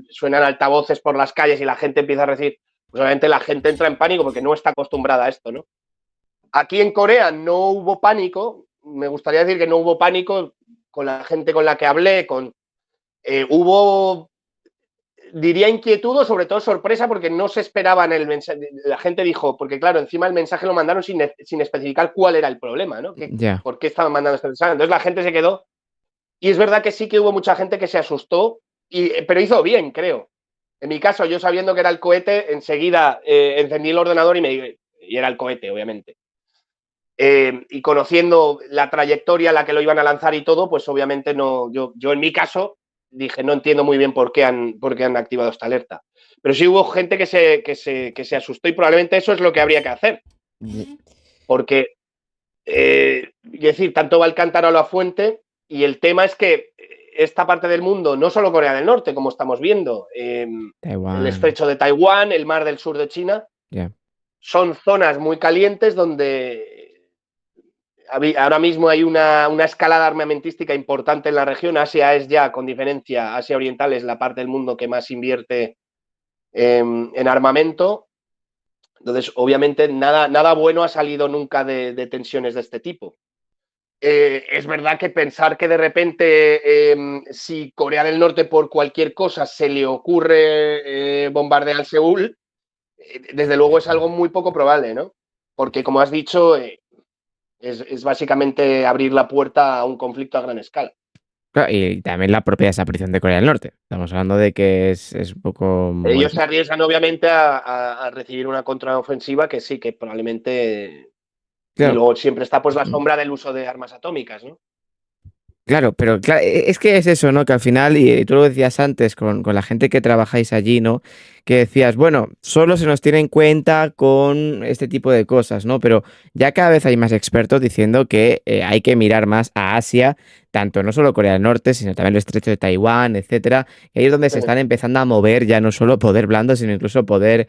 S2: suenan altavoces por las calles y la gente empieza a decir, pues obviamente la gente entra en pánico porque no está acostumbrada a esto, ¿no? Aquí en Corea no hubo pánico, me gustaría decir que no hubo pánico con la gente con la que hablé, hubo diría inquietud o sobre todo sorpresa porque no se esperaban el mensaje. La gente dijo, porque claro, encima el mensaje lo mandaron sin especificar cuál era el problema, ¿no?
S1: Ya.
S2: ¿Por qué estaban mandando este mensaje? Entonces la gente se quedó. Y es verdad que sí que hubo mucha gente que se asustó, pero hizo bien, creo. En mi caso, yo sabiendo que era el cohete, enseguida encendí el ordenador y era el cohete, obviamente. Y conociendo la trayectoria a la que lo iban a lanzar y todo, pues obviamente no, yo en mi caso dije, no entiendo muy bien por qué han activado esta alerta. Pero sí hubo gente que se asustó y probablemente eso es lo que habría que hacer, porque, es decir, tanto va el cántaro a la fuente y el tema es que esta parte del mundo, no solo Corea del Norte, como estamos viendo, el
S1: Taiwán.
S2: estrecho de Taiwán, el mar del sur de China,
S1: Ya.
S2: son zonas muy calientes donde ahora mismo hay una escalada armamentística importante en la región. Asia es ya, con diferencia, Asia Oriental es la parte del mundo que más invierte en armamento. Entonces, obviamente, nada bueno ha salido nunca de tensiones de este tipo. Es verdad que pensar que de repente, si Corea del Norte por cualquier cosa se le ocurre bombardear Seúl, desde luego es algo muy poco probable, ¿no? Porque, como has dicho, es básicamente abrir la puerta a un conflicto a gran escala.
S1: Claro, y también la propia desaparición de Corea del Norte. Estamos hablando de que es un poco
S2: Ellos
S1: muerte.
S2: se arriesgan obviamente a recibir una contraofensiva que sí, que probablemente... Y
S1: Claro.
S2: luego siempre está pues la sombra del uso de armas atómicas, ¿no?
S1: Claro, pero es que es eso, ¿no? Que al final, y tú lo decías antes con la gente que trabajáis allí, ¿no? Que decías, bueno, solo se nos tiene en cuenta con este tipo de cosas, ¿no? Pero ya cada vez hay más expertos diciendo que hay que mirar más a Asia, tanto no solo Corea del Norte, sino también el estrecho de Taiwán, etcétera. Y ahí es donde se están empezando a mover ya no solo poder blando, sino incluso poder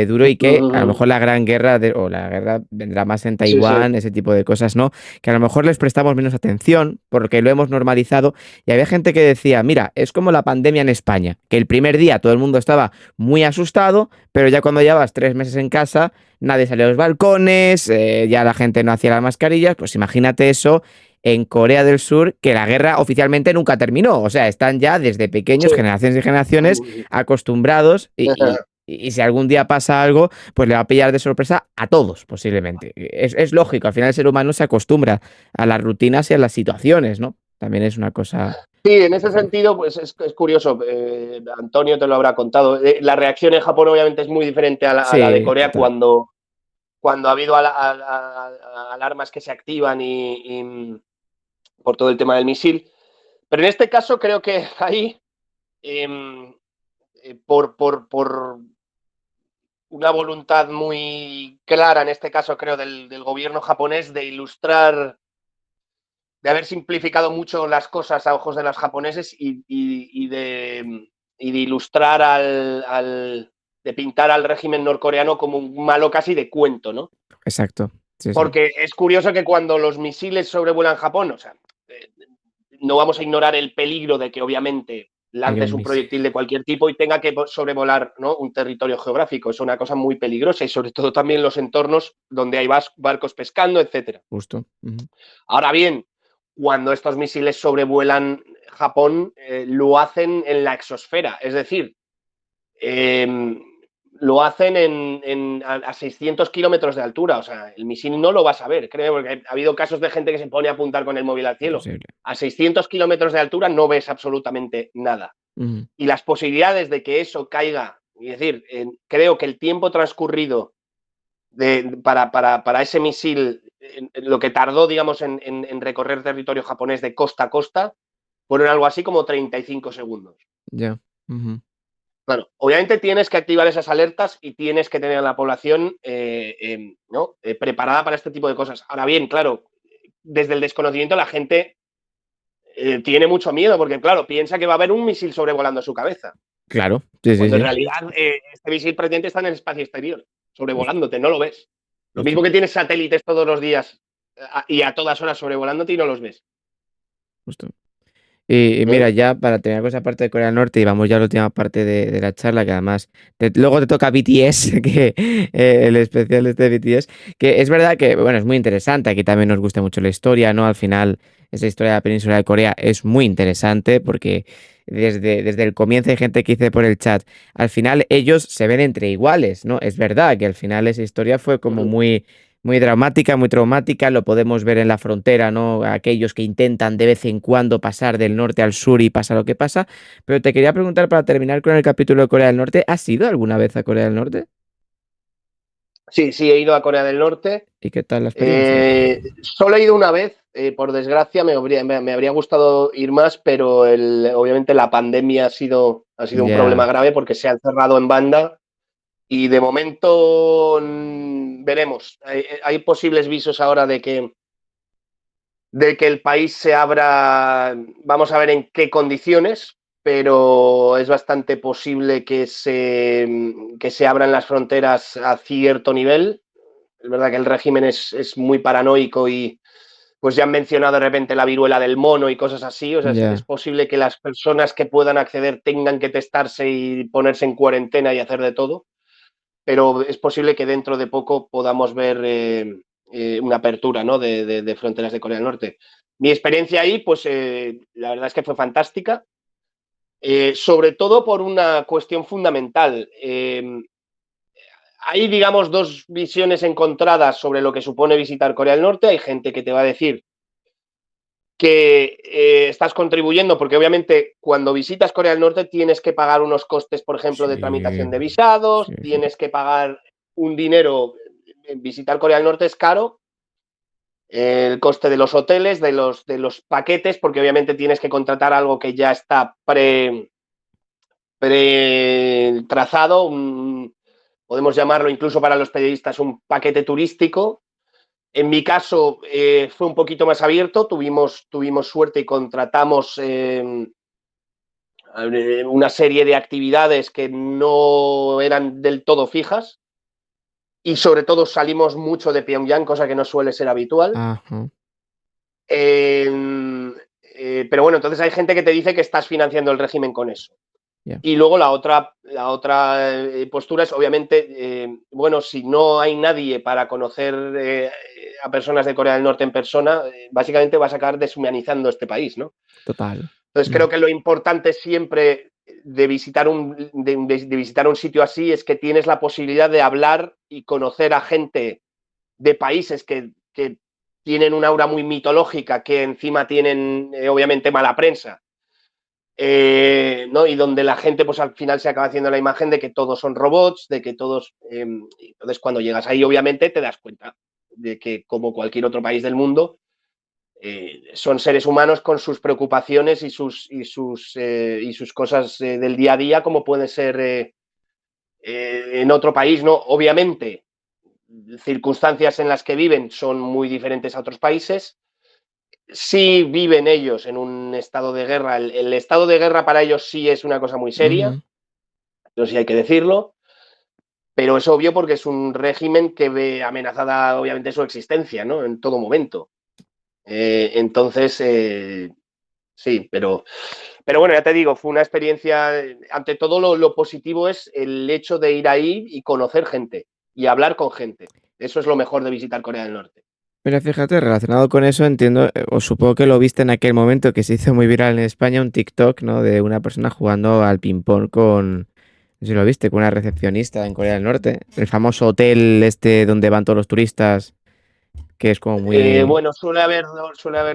S1: duro, y que a lo mejor la gran guerra o la guerra vendrá más en
S2: Sí, sí.
S1: Taiwán, ese tipo de cosas, ¿no? Que a lo mejor les prestamos menos atención porque lo hemos normalizado, y había gente que decía, mira, es como la pandemia en España, que el primer día todo el mundo estaba muy asustado, pero ya cuando llevas 3 meses en casa, nadie salió a los balcones, ya la gente no hacía las mascarillas. Pues imagínate eso en Corea del Sur, que la guerra oficialmente nunca terminó, o sea, están ya desde pequeños,
S2: Sí.
S1: generaciones y generaciones, acostumbrados, y si algún día pasa algo, pues le va a pillar de sorpresa a todos, posiblemente. Es lógico, al final el ser humano se acostumbra a las rutinas y a las situaciones, ¿no? También es una cosa
S2: Sí, en ese
S1: fuerte.
S2: sentido, pues es curioso. Antonio te lo habrá contado. La reacción en Japón obviamente es muy diferente a la de
S1: Sí,
S2: Corea
S1: total.
S2: cuando ha habido alarmas que se activan por todo el tema del misil. Pero en este caso creo que ahí, eh, por una voluntad muy clara, en este caso creo del gobierno japonés, de ilustrar, de haber simplificado mucho las cosas a ojos de los japoneses y de ilustrar de pintar al régimen norcoreano como un malo casi de cuento, ¿no?
S1: Exacto. Sí, sí.
S2: Porque es curioso que cuando los misiles sobrevuelan Japón, o sea, eh, no vamos a ignorar el peligro de que obviamente
S1: Hay
S2: lances
S1: un
S2: un
S1: misil.
S2: proyectil de cualquier tipo y tenga que sobrevolar, ¿no?, un territorio geográfico. Es una cosa muy peligrosa y sobre todo también los entornos donde hay barcos pescando, etcétera.
S1: Justo. Ujú.
S2: Ahora bien, cuando estos misiles sobrevuelan Japón, lo hacen en la exosfera, es decir, eh, lo hacen a 600 kilómetros de altura. O sea, el misil no lo vas a ver, creo, porque ha habido casos de gente que se pone a apuntar con el móvil al cielo.
S1: Imposible.
S2: A 600 kilómetros de altura no ves absolutamente nada.
S1: Ujú.
S2: Y las posibilidades de que eso caiga, es decir, creo que el tiempo transcurrido para ese misil, lo que tardó, digamos, en recorrer territorio japonés de costa a costa, fueron algo así como 35 segundos.
S1: Ya. Ujú.
S2: Bueno, obviamente tienes que activar esas alertas y tienes que tener a la población, ¿no?, preparada para este tipo de cosas. Ahora bien, claro, desde el desconocimiento la gente tiene mucho miedo porque, claro, piensa que va a haber un misil sobrevolando su cabeza,
S1: Claro. Sí, sí,
S2: cuando en
S1: sí.
S2: realidad este misil pretende estar en el espacio exterior,
S1: Justo.
S2: sobrevolándote, no lo ves. Lo
S1: Justo.
S2: mismo que tienes satélites todos los días y a todas horas sobrevolándote y no los ves.
S1: Justo. Y
S2: ¿Eh?
S1: mira, ya para terminar con esa parte de Corea del Norte, y vamos ya a la última parte de la charla, que además luego te toca BTS, que el especial este de BTS, que es verdad que, bueno, es muy interesante. Aquí también nos gusta mucho la historia, ¿no? Al final, esa historia de la península de Corea es muy interesante porque desde el comienzo hay gente que dice por el chat, al final ellos se ven entre iguales, ¿no? Es verdad que al final esa historia fue como muy dramática, muy traumática. Lo podemos ver en la frontera, ¿no? Aquellos que intentan de vez en cuando pasar del norte al sur y pasa lo que pasa. Pero te quería preguntar, para terminar con el capítulo de Corea del Norte, ¿has ido alguna vez a Corea del Norte?
S2: Sí, sí, he ido a Corea del Norte.
S1: ¿Y qué tal la experiencia?
S2: Solo he ido una vez, por desgracia, me habría gustado ir más, pero obviamente la pandemia ha sido un
S1: Ya,
S2: problema grave porque se han cerrado en banda y de momento veremos. Hay posibles visos ahora de que el país se abra, vamos a ver en qué condiciones, pero es bastante posible que se abran las fronteras a cierto nivel. Es verdad que el régimen es muy paranoico y pues ya han mencionado de repente la viruela del mono y cosas así. O sea, es
S1: ya,
S2: posible que las personas que puedan acceder tengan que testarse y ponerse en cuarentena y hacer de todo, pero es posible que dentro de poco podamos ver una apertura, ¿no?, de fronteras de Corea del Norte. Mi experiencia ahí, pues la verdad es que fue fantástica, sobre todo por una cuestión fundamental. Hay, digamos, dos visiones encontradas sobre lo que supone visitar Corea del Norte. Hay gente que te va a decir que estás contribuyendo, porque obviamente cuando visitas Corea del Norte tienes que pagar unos costes, por ejemplo, de
S1: Sí,
S2: tramitación de visados,
S1: sí, sí.
S2: tienes que pagar un dinero. Visitar Corea del Norte es caro, el coste de los hoteles, de los paquetes, porque obviamente tienes que contratar algo que ya está trazado, podemos llamarlo incluso para los periodistas un paquete turístico. En mi caso fue un poquito más abierto, tuvimos suerte y contratamos una serie de actividades que no eran del todo fijas y sobre todo salimos mucho de Pyongyang, cosa que no suele ser habitual.
S1: Ajá,
S2: Pero bueno, entonces hay gente que te dice que estás financiando el régimen con eso.
S1: ya.
S2: Y luego la otra postura es, obviamente, bueno, si no hay nadie para conocer a personas de Corea del Norte en persona, básicamente vas a acabar deshumanizando este país, ¿no?
S1: Total.
S2: Entonces
S1: Mm.
S2: creo que lo importante siempre de visitar un sitio así es que tienes la posibilidad de hablar y conocer a gente de países que tienen un aura muy mitológica, que encima tienen obviamente mala prensa, ¿no? Y donde la gente pues al final se acaba haciendo la imagen de que todos son robots, de que todos... entonces cuando llegas ahí obviamente te das cuenta de que como cualquier otro país del mundo, son seres humanos con sus preocupaciones y sus cosas del día a día, como puede ser en otro país, ¿no? Obviamente, circunstancias en las que viven son muy diferentes a otros países. Sí viven ellos en un estado de guerra. El estado de guerra para ellos sí es una cosa muy seria,
S1: Ujú.
S2: eso sí hay que decirlo, pero es obvio porque es un régimen que ve amenazada obviamente su existencia, ¿no? En todo momento. Entonces, sí, pero bueno, ya te digo, fue una experiencia, ante todo lo positivo es el hecho de ir ahí y conocer gente y hablar con gente. Eso es lo mejor de visitar Corea del Norte.
S1: Mira, fíjate, relacionado con eso, entiendo, o supongo que lo viste en aquel momento que se hizo muy viral en España un TikTok, ¿no? De una persona jugando al ping-pong con, no sé si lo viste, con una recepcionista en Corea del Norte. El famoso hotel este donde van todos los turistas, que es como muy...
S2: Bueno, suele haber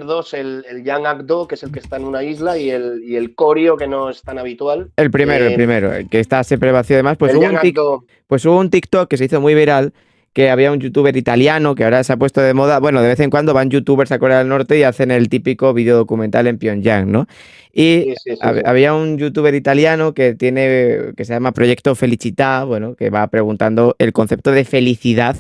S2: dos, el Yang-ak-do, que es el que está en una isla, y el Koryo, que no es tan habitual.
S1: El primero, el que está siempre vacío. Además,
S2: El Yang-ak-do,
S1: pues hubo un TikTok que se hizo muy viral, que había un youtuber italiano que ahora se ha puesto de moda. Bueno, de vez en cuando van youtubers a Corea del Norte y hacen el típico video documental en Pyongyang, ¿no? Y
S2: sí, sí, sí, sí.
S1: había un youtuber italiano que se llama Proyecto Felicità, bueno, que va preguntando el concepto de felicidad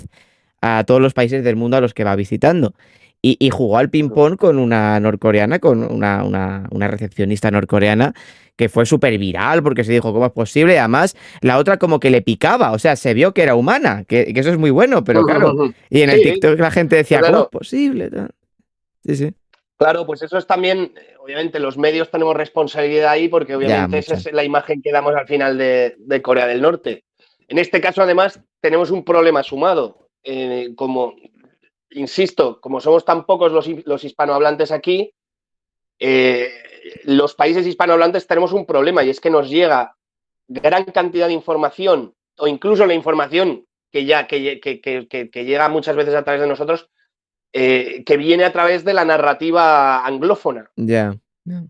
S1: a todos los países del mundo a los que va visitando. Y jugó al ping-pong con una norcoreana, con una recepcionista norcoreana, que fue súper viral porque se dijo, ¿cómo es posible? Además, la otra como que le picaba, o sea, se vio que era humana, que eso es muy bueno, pero claro. Y en el
S2: Sí,
S1: TikTok la gente decía, ¿cómo es
S2: claro,
S1: posible? Tal. Sí, sí.
S2: claro, pues eso es también, obviamente los medios tenemos responsabilidad ahí porque
S1: Ya,
S2: obviamente esa
S1: mucha.
S2: es la imagen que damos al final de Corea del Norte. En este caso, además, tenemos un problema sumado. Como, insisto, como somos tan pocos los hispanohablantes aquí, eh, los países hispanohablantes tenemos un problema y es que nos llega gran cantidad de información o incluso la información que llega muchas veces a través de nosotros, que viene a través de la narrativa anglófona.
S1: Ya. Ya.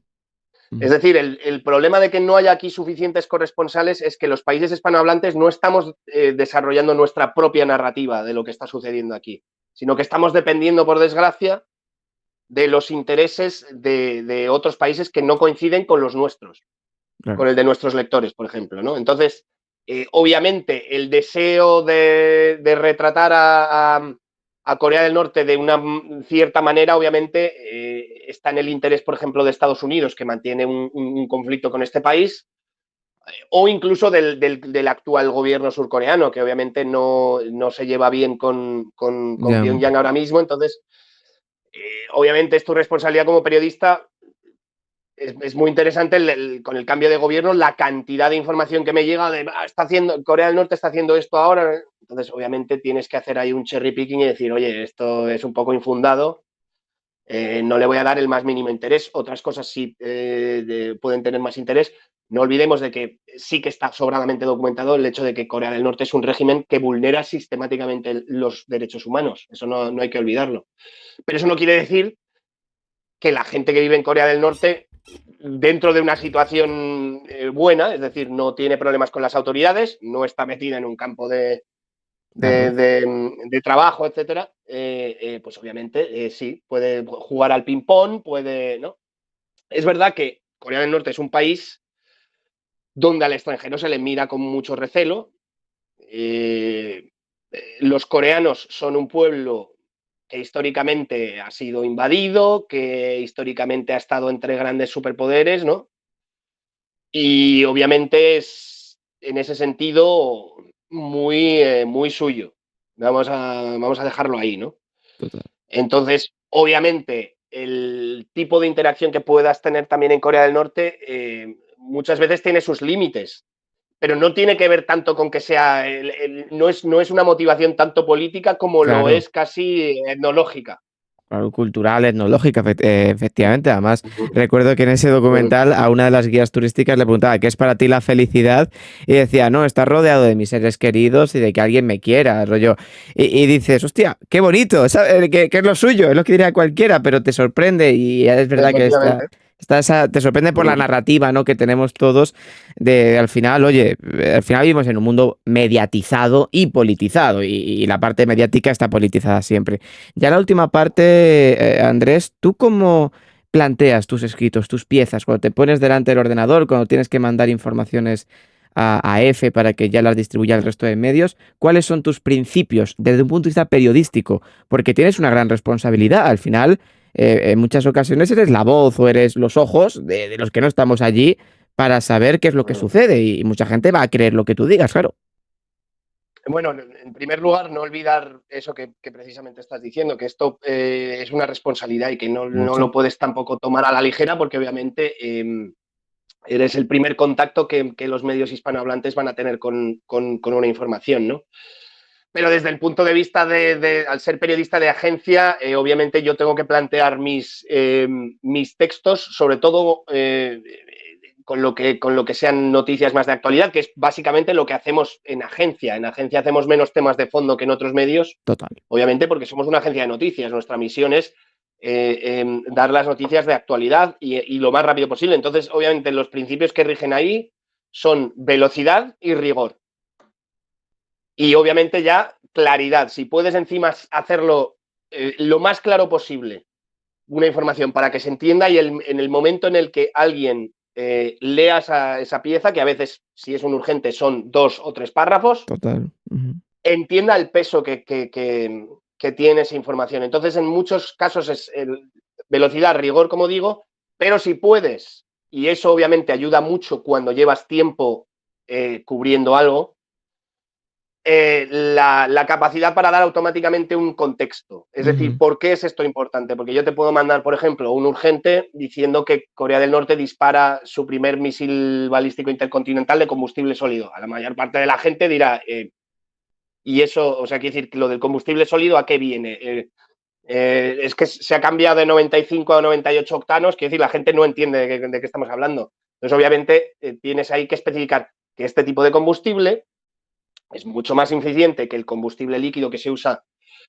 S2: Es
S1: Ujú.
S2: decir, el problema de que no haya aquí suficientes corresponsales es que los países hispanohablantes no estamos desarrollando nuestra propia narrativa de lo que está sucediendo aquí, sino que estamos dependiendo, por desgracia, de los intereses de otros países que no coinciden con los nuestros,
S1: Claro.
S2: con el de nuestros lectores, por ejemplo, ¿no? Entonces, obviamente, el deseo de retratar a Corea del Norte de una cierta manera, obviamente, está en el interés, por ejemplo, de Estados Unidos, que mantiene un conflicto con este país, o incluso del actual gobierno surcoreano, que obviamente no se lleva bien con
S1: Ya.
S2: Pyongyang ahora mismo. Entonces, obviamente es tu responsabilidad como periodista. Es muy interesante con el cambio de gobierno la cantidad de información que me llega de Corea del Norte está haciendo esto ahora. Entonces, obviamente, tienes que hacer ahí un cherry picking y decir, oye, esto es un poco infundado, no le voy a dar el más mínimo interés. Otras cosas sí pueden tener más interés. No olvidemos de que sí que está sobradamente documentado el hecho de que Corea del Norte es un régimen que vulnera sistemáticamente los derechos humanos. Eso no hay que olvidarlo. Pero eso no quiere decir que la gente que vive en Corea del Norte, dentro de una situación buena, es decir, no tiene problemas con las autoridades, no está metida en un campo de trabajo, etcétera, pues obviamente sí, puede jugar al ping-pong, puede, ¿no? Es verdad que Corea del Norte es un país donde al extranjero se le mira con mucho recelo. Los coreanos son un pueblo que históricamente ha sido invadido, que históricamente ha estado entre grandes superpoderes, ¿no? Y obviamente es, en ese sentido, muy suyo. Vamos a dejarlo ahí, ¿no?
S1: Total.
S2: Entonces, obviamente, el tipo de interacción que puedas tener también en Corea del Norte muchas veces tiene sus límites, pero no tiene que ver tanto con que sea, no es una motivación tanto política como lo
S1: Claro.
S2: es casi etnológica.
S1: Claro, cultural, etnológica, efectivamente. Además,
S2: Ujú,
S1: recuerdo que en ese
S2: ujú.
S1: documental a una de las guías turísticas le preguntaba ¿qué es para ti la felicidad? Y decía, no, estar rodeado de mis seres queridos y de que alguien me quiera, rollo. Y dices, hostia, qué bonito, ¿sabes? Que es lo suyo, es lo que diría cualquiera, pero te sorprende y es verdad que
S2: Efectivamente.
S1: te sorprende por la
S2: Ujú.
S1: narrativa, ¿no? Que tenemos todos de, al final, oye, al final vivimos en un mundo mediatizado y politizado y la parte mediática está politizada siempre. Ya la última parte, Andrés, ¿tú cómo planteas tus escritos, tus piezas, cuando te pones delante del ordenador, cuando tienes que mandar informaciones a F para que ya las distribuya al resto de medios? ¿Cuáles son tus principios desde un punto de vista periodístico? Porque tienes una gran responsabilidad. Al final, en muchas ocasiones eres la voz o eres los ojos de los que no estamos allí para saber qué es lo que
S2: Ujú.
S1: sucede y mucha gente va a creer lo que tú digas, claro.
S2: Bueno, en primer lugar, no olvidar eso que precisamente estás diciendo, que esto es una responsabilidad y que no
S1: Mucho.
S2: lo puedes tampoco tomar a la ligera porque obviamente eres el primer contacto que los medios hispanohablantes van a tener con una información, ¿no? Pero desde el punto de vista al ser periodista de agencia, obviamente yo tengo que plantear mis textos, sobre todo con lo que sean noticias más de actualidad, que es básicamente lo que hacemos en agencia. En agencia hacemos menos temas de fondo que en otros medios,
S1: Total.
S2: obviamente porque somos una agencia de noticias. Nuestra misión es dar las noticias de actualidad y lo más rápido posible. Entonces, obviamente, los principios que rigen ahí son velocidad y rigor. Y obviamente ya claridad. Si puedes encima hacerlo lo más claro posible, una información para que se entienda y en el momento en el que alguien lea esa pieza, que a veces si es un urgente son 2 o 3 párrafos,
S1: Total. Ujú.
S2: entienda el peso que tiene esa información. Entonces, en muchos casos es velocidad, rigor, como digo, pero si puedes, y eso obviamente ayuda mucho cuando llevas tiempo cubriendo algo, la capacidad para dar automáticamente un contexto. Es decir,
S1: Ujú.
S2: ¿por qué es esto importante? Porque yo te puedo mandar, por ejemplo, un urgente diciendo que Corea del Norte dispara su primer misil balístico intercontinental de combustible sólido. A la mayor parte de la gente dirá, y eso, o sea, quiere decir, que lo del combustible sólido, ¿a qué viene? Es que se ha cambiado de 95 a 98 octanos, quiere decir, la gente no entiende de qué estamos hablando. Entonces, obviamente, tienes ahí que especificar que este tipo de combustible es mucho más eficiente que el combustible líquido que se usa,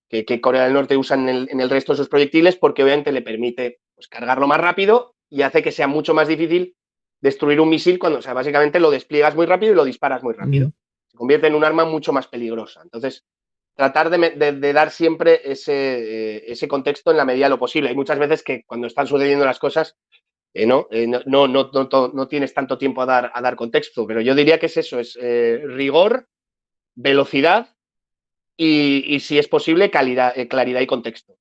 S2: que Corea del Norte usa en el resto de sus proyectiles, porque obviamente le permite pues, cargarlo más rápido y hace que sea mucho más difícil destruir un misil cuando, o sea, básicamente lo despliegas muy rápido y lo disparas muy
S1: Ujú.
S2: rápido. Se convierte en un arma mucho más peligrosa. Entonces, tratar de dar siempre ese contexto en la medida de lo posible. Hay muchas veces que cuando están sucediendo las cosas, no tienes tanto tiempo a dar contexto, pero yo diría que es eso, es rigor, velocidad y si es posible, claridad y contexto.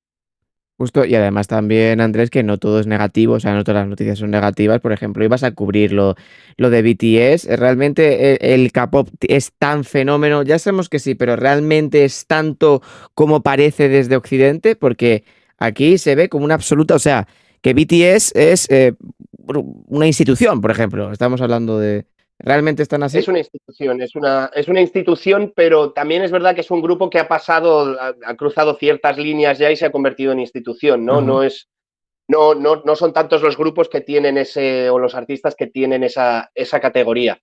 S1: Justo, y además también, Andrés, que no todo es negativo, o sea, no todas las noticias son negativas. Por ejemplo, ibas a cubrir lo de BTS. ¿Realmente el K-pop es tan fenómeno? Ya sabemos que sí, pero ¿realmente es tanto como parece desde Occidente? Porque aquí se ve como una absoluta, o sea, que BTS es una institución, por ejemplo. Estamos hablando de... ¿Realmente están así?
S2: Es una institución, es una institución, pero también es verdad que es un grupo que ha pasado, ha cruzado ciertas líneas ya y se ha convertido en institución, ¿no?
S1: Ajá.
S2: No son tantos los grupos que tienen o los artistas que tienen esa categoría.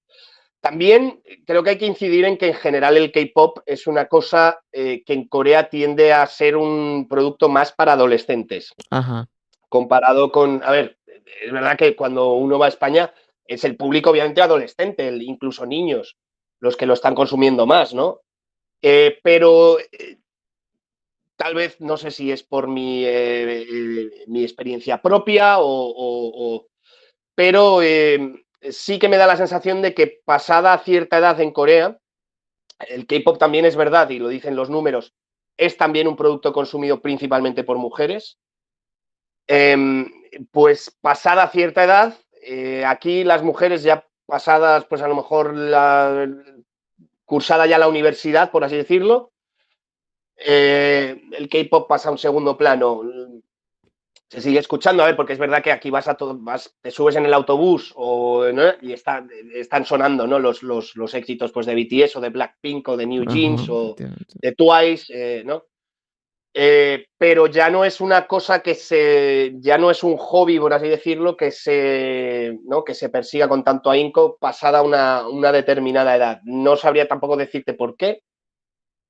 S2: También creo que hay que incidir en que en general el K-pop es una cosa que en Corea tiende a ser un producto más para adolescentes,
S1: Ajá.
S2: comparado con, a ver, es verdad que cuando uno va a España es el público obviamente adolescente, incluso niños, los que lo están consumiendo más, ¿no? Pero tal vez, no sé si es por mi experiencia propia pero sí que me da la sensación de que pasada cierta edad en Corea, el K-pop también es verdad, y lo dicen los números, es también un producto consumido principalmente por mujeres. Eh, pues pasada cierta edad, aquí las mujeres ya pasadas, pues a lo mejor cursada ya la universidad, por así decirlo, el K-pop pasa a un segundo plano. Se sigue escuchando, a ver, porque es verdad que aquí te subes en el autobús ¿no? Y están sonando, ¿no? Los éxitos pues, de BTS o de Blackpink o de New
S1: Ajá,
S2: Jeans o
S1: efectivamente.
S2: de Twice, ¿no? Pero ya no es una cosa ya no es un hobby, por así decirlo, ¿no? Que se persiga con tanto ahínco pasada una determinada edad. No sabría tampoco decirte por qué.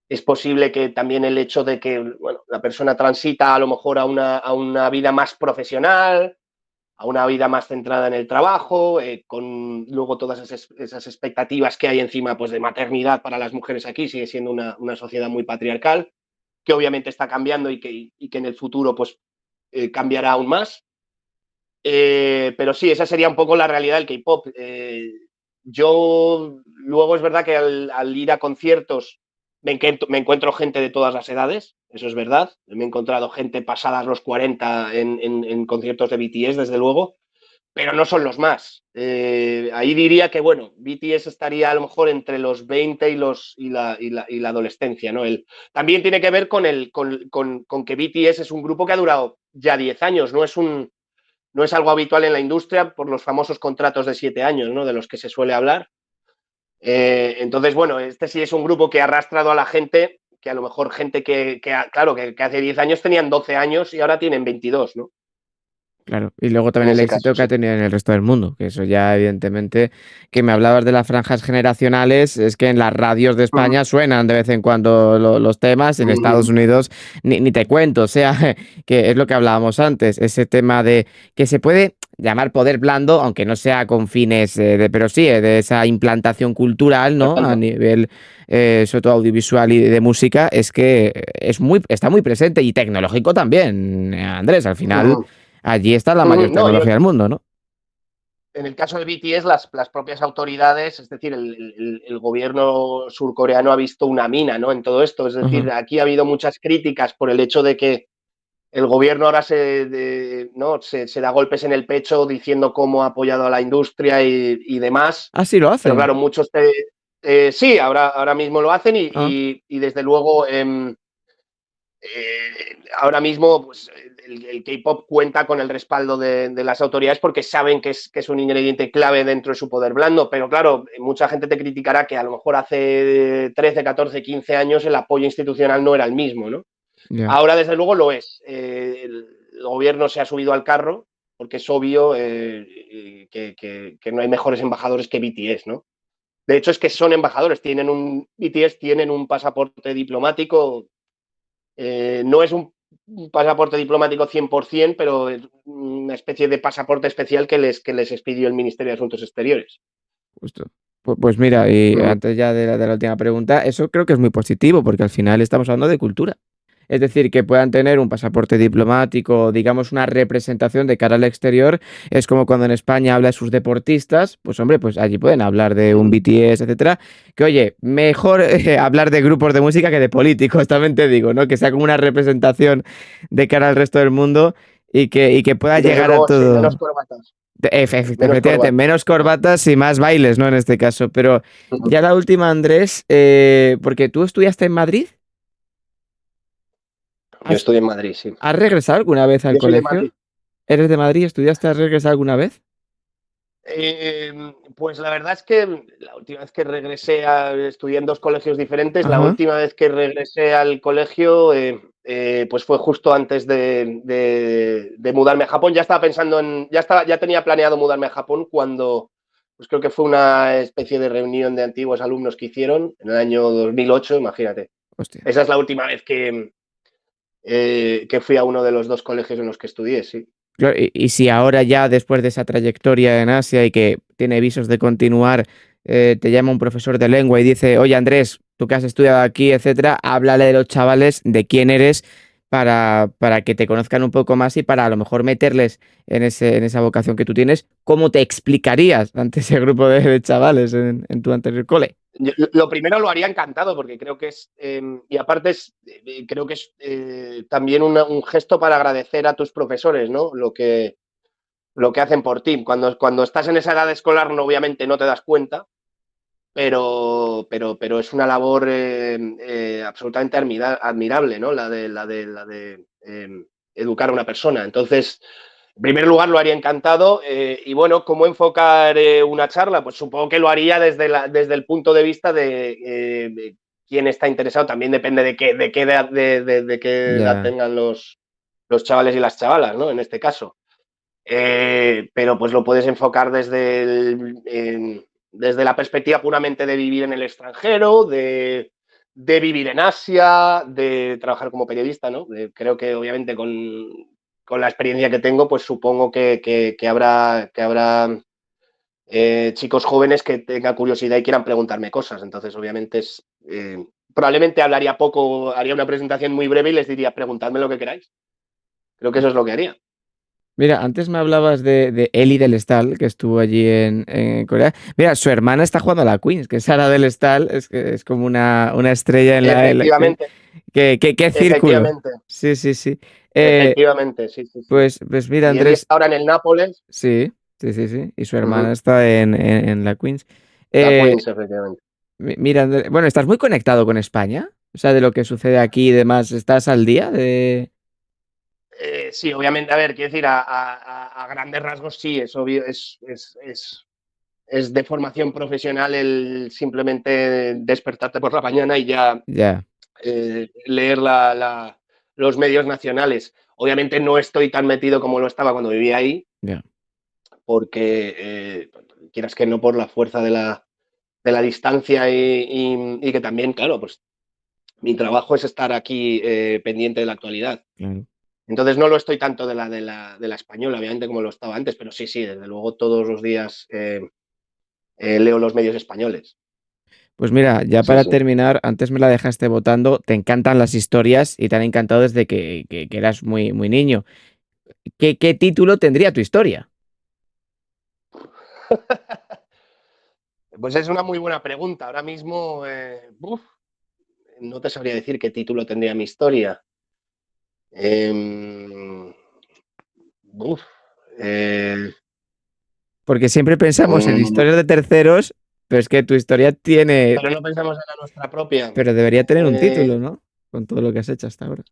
S2: Es posible que también el hecho de que bueno, la persona transita a lo mejor a una vida más profesional, a una vida más centrada en el trabajo, con luego todas esas expectativas que hay encima pues, de maternidad para las mujeres aquí, sigue siendo una sociedad muy patriarcal, que obviamente está cambiando y que en el futuro pues, cambiará aún más. Pero sí, esa sería un poco la realidad del K-pop. Yo luego es verdad que al ir a conciertos me encuentro gente de todas las edades, eso es verdad. Me he encontrado gente pasadas los 40 en conciertos de BTS, desde luego, pero no son los más. Ahí diría que, bueno, BTS estaría a lo mejor entre los 20 y la adolescencia, ¿no? También tiene que ver con que BTS es un grupo que ha durado ya 10 años, no es algo habitual en la industria por los famosos contratos de 7 años, ¿no? De los que se suele hablar. Entonces, bueno, este sí es un grupo que ha arrastrado a la gente, que a lo mejor gente claro, que hace 10 años tenían 12 años y ahora tienen 22, ¿no?
S1: Claro, y luego
S2: En
S1: también el
S2: ese caso,
S1: éxito que ha
S2: sí.
S1: tenido en el resto del mundo, que eso ya evidentemente, que me hablabas de las franjas generacionales, es que en las radios de
S2: Uh
S1: España suenan de vez en cuando los temas, en Estados
S2: -huh.
S1: Unidos ni te cuento, o sea, que es lo que hablábamos antes, ese tema de que se puede llamar poder blando, aunque no sea con fines pero sí, de esa implantación cultural, ¿no? A nivel, sobre todo audiovisual y de música, es que está muy presente y tecnológico también, Andrés, al final. Allí está la mayor
S2: No,
S1: tecnología del mundo, ¿no?
S2: en el caso de BTS, las propias autoridades, es decir, el gobierno surcoreano ha visto una mina, ¿no? En todo esto. Es decir,
S1: Ajá.
S2: aquí ha habido muchas críticas por el hecho de que el gobierno ahora ¿no? se da golpes en el pecho diciendo cómo ha apoyado a la industria y demás.
S1: Ah, sí lo
S2: Pero
S1: hacen.
S2: claro, muchos sí, ahora mismo lo hacen
S1: Ah,
S2: y desde luego ahora mismo pues, el K-pop cuenta con el respaldo de las autoridades porque saben que es un ingrediente clave dentro de su poder blando, pero claro, mucha gente te criticará que a lo mejor hace 13, 14, 15 años el apoyo institucional no era el mismo, ¿no?
S1: ya,
S2: Ahora, desde luego, lo es. El gobierno se ha subido al carro porque es obvio que no hay mejores embajadores que BTS, ¿no? De hecho, es que son embajadores, BTS tienen un pasaporte diplomático, no es un pasaporte diplomático 100%, pero es una especie de pasaporte especial que les expidió el Ministerio de Asuntos Exteriores.
S1: justo. Pues mira, y
S2: Mm.
S1: antes ya de la última pregunta, eso creo que es muy positivo, porque al final estamos hablando de cultura. Es decir, que puedan tener un pasaporte diplomático, digamos, una representación de cara al exterior, es como cuando en España habla de sus deportistas, pues hombre, pues allí pueden hablar de un BTS, etcétera. Que oye, mejor hablar de grupos de música que de políticos, también te digo, ¿no? Que sea como una representación de cara al resto del mundo y que pueda
S2: Desde
S1: llegar a
S2: luego, sí, menos
S1: todo.
S2: corbatas. Menos
S1: Efectivamente,
S2: corbatas.
S1: menos corbatas y más bailes, ¿no? En este caso. Pero ya la última, Andrés, porque tú estudiaste en Madrid,
S2: Yo
S1: ¿has,
S2: estoy en Madrid, sí.
S1: has regresado alguna vez al
S2: Yo soy de
S1: colegio?
S2: Madrid.
S1: ¿Eres de Madrid? ¿Estudiaste? ¿Has regresado alguna vez?
S2: Pues la verdad es que la última vez que estudié en dos colegios diferentes, la
S1: Ajá.
S2: última vez que regresé al colegio, pues fue justo antes de mudarme a Japón. Ya estaba pensando ya tenía planeado mudarme a Japón cuando, pues creo que fue una especie de reunión de antiguos alumnos que hicieron en el año 2008, imagínate.
S1: Hostia.
S2: Esa es la última vez que fui a uno de los dos colegios en los que estudié, sí.
S1: Claro, y si ahora ya después de esa trayectoria en Asia y que tiene visos de continuar, te llama un profesor de lengua y dice, oye Andrés, tú que has estudiado aquí, etcétera, háblale de los chavales, de quién eres, para que te conozcan un poco más y para a lo mejor meterles en esa vocación que tú tienes, ¿cómo te explicarías ante ese grupo de chavales en tu anterior cole?
S2: Lo primero lo haría encantado, porque creo que es, y aparte creo que es también un gesto para agradecer a tus profesores, ¿no? Lo que hacen por ti. Cuando estás en esa edad escolar, no, obviamente no te das cuenta, pero es una labor absolutamente admirable, ¿no? La de educar a una persona. Entonces, en primer lugar, lo haría encantado. Y bueno, ¿cómo enfocar una charla? Pues supongo que lo haría desde el punto de vista de quién está interesado. También depende de qué edad
S1: Ya,
S2: tengan los chavales y las chavalas, ¿no? En este caso. Pero pues lo puedes enfocar desde la perspectiva puramente de vivir en el extranjero, de vivir en Asia, de trabajar como periodista, ¿no? Creo que obviamente con la experiencia que tengo, pues supongo que habrá chicos jóvenes que tengan curiosidad y quieran preguntarme cosas. Entonces, obviamente, probablemente hablaría poco, haría una presentación muy breve y les diría, preguntadme lo que queráis. Creo que eso es lo que haría.
S1: mira, antes me hablabas de Ellie del Estal, que estuvo allí en Corea. Mira, su hermana está jugando a la Queens, que es Sara del Estal, es como una estrella en la Queens.
S2: Efectivamente,
S1: ¿Qué círculo?
S2: efectivamente.
S1: Sí, sí, sí. Eh,
S2: Efectivamente, sí, sí, sí.
S1: pues mira,
S2: Y él
S1: Andrés,
S2: está ahora en el Nápoles,
S1: sí, sí, sí, sí. Y su hermana
S2: ujú,
S1: está en la Queens.
S2: la
S1: Eh,
S2: Queens, efectivamente.
S1: mira, Andrés, bueno, ¿estás muy conectado con España? O sea, de lo que sucede aquí y demás, ¿estás al día de...?
S2: Sí, obviamente, a ver, quiero decir, a grandes rasgos sí, es obvio, es de formación profesional el simplemente despertarte por la mañana y ya
S1: Ya,
S2: leer los medios nacionales. Obviamente no estoy tan metido como lo estaba cuando vivía ahí,
S1: ya,
S2: porque quieras que no por la fuerza de la distancia y que también, claro, pues mi trabajo es estar aquí pendiente de la actualidad.
S1: claro.
S2: Entonces no lo estoy tanto de la española, obviamente, como lo estaba antes, pero sí, sí, desde luego todos los días leo los medios españoles.
S1: Pues mira, ya
S2: Sí,
S1: para
S2: sí.
S1: terminar, antes me la dejaste votando, te encantan las historias y te han encantado desde que eras muy, muy niño. ¿Qué título tendría tu historia?
S2: Pues es una muy buena pregunta. Ahora mismo, no te sabría decir qué título tendría mi historia. Em, uf, eh,
S1: Porque siempre pensamos en
S2: mm,
S1: historias de terceros, pero es que tu historia tiene,
S2: pero no pensamos en la nuestra propia.
S1: pero debería tener un
S2: Eh,
S1: título, ¿no? Con todo lo que has hecho hasta ahora.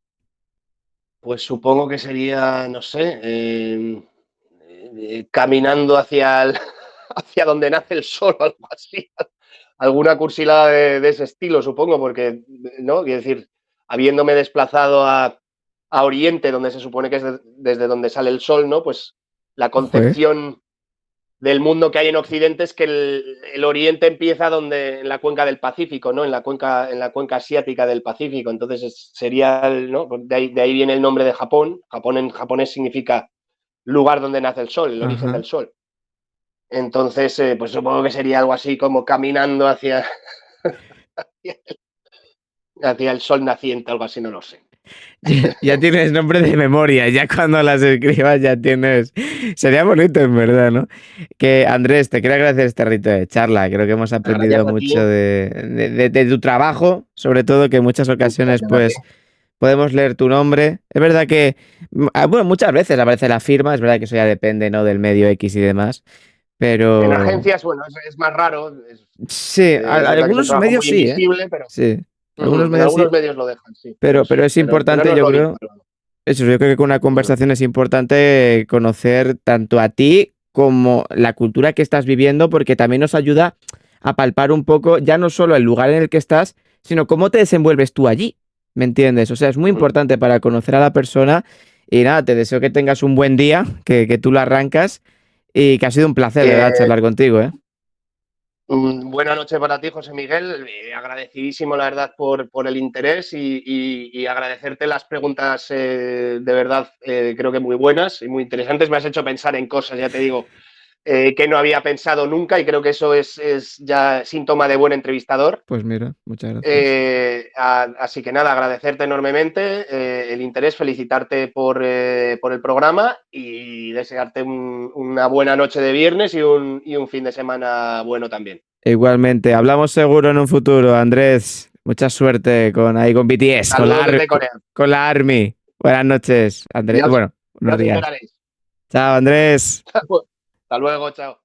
S2: pues supongo que sería, no sé, caminando hacia donde nace el sol o algo así. Alguna cursilada de ese estilo, supongo, porque, ¿no? Quiero decir, habiéndome desplazado a Oriente, donde se supone que es desde donde sale el sol, ¿no? Pues la
S1: Ojo, ¿eh?
S2: concepción del mundo que hay en Occidente es que el Oriente empieza en la cuenca del Pacífico, ¿no? En la cuenca asiática del Pacífico. Entonces sería, ¿no? De ahí viene el nombre de Japón. Japón en japonés significa lugar donde nace el sol, el origen
S1: Ajá.
S2: del sol. Entonces, pues supongo que sería algo así como caminando hacia el sol naciente, algo así, no lo sé.
S1: Ya tienes nombre de memoria, ya cuando las escribas ya tienes... Sería bonito en verdad, ¿no? Que Andrés, te quiero agradecer este rito de charla, creo que hemos aprendido
S2: Gracias a
S1: mucho
S2: ti.
S1: de tu trabajo, sobre todo que en muchas ocasiones
S2: Gracias a ti.
S1: pues podemos leer tu nombre. Es verdad que, bueno, muchas veces aparece la firma, es verdad que eso ya depende, ¿no? Del medio X y demás,
S2: En
S1: pero
S2: agencias, bueno, es más raro.
S1: sí,
S2: Es verdad que es un
S1: algunos
S2: trabajo
S1: medios
S2: muy
S1: sí, ¿eh?
S2: invisible, pero
S1: Sí, algunos
S2: en
S1: medios sí,
S2: algunos medios lo dejan, sí, pero
S1: pero
S2: sí.
S1: es
S2: Pero
S1: importante,
S2: no es
S1: yo
S2: lo
S1: creo.
S2: habitual.
S1: Eso, yo creo que con una
S2: Ujú.
S1: conversación es importante conocer tanto a ti como la cultura que estás viviendo, porque también nos ayuda a palpar un poco, ya no solo el lugar en el que estás, sino cómo te desenvuelves tú allí. ¿Me entiendes? O sea, es muy
S2: Ujú.
S1: importante para conocer a la persona. Y nada, te deseo que tengas un buen día, que tú lo arrancas y que ha sido un placer, de verdad,
S2: Eh,
S1: charlar contigo, ¿eh?
S2: Buena noche para ti, José Miguel. Agradecidísimo, la verdad, por el interés y agradecerte las preguntas, de verdad, creo que muy buenas y muy interesantes. Me has hecho pensar en cosas, ya te digo, que no había pensado nunca y creo que eso es ya síntoma de buen entrevistador.
S1: Pues mira, muchas gracias.
S2: Así que nada, agradecerte enormemente el interés, felicitarte por el programa y desearte una buena noche de viernes y un fin de semana bueno también.
S1: Igualmente, hablamos seguro en un futuro, Andrés. Mucha suerte con BTS,
S2: Saludos desde Corea.
S1: con la Army. Buenas noches, Andrés.
S2: Ya os,
S1: Bueno,
S2: ya
S1: buenos
S2: os
S1: días.
S2: enteraréis.
S1: Chao, Andrés.
S2: Hasta luego, chao.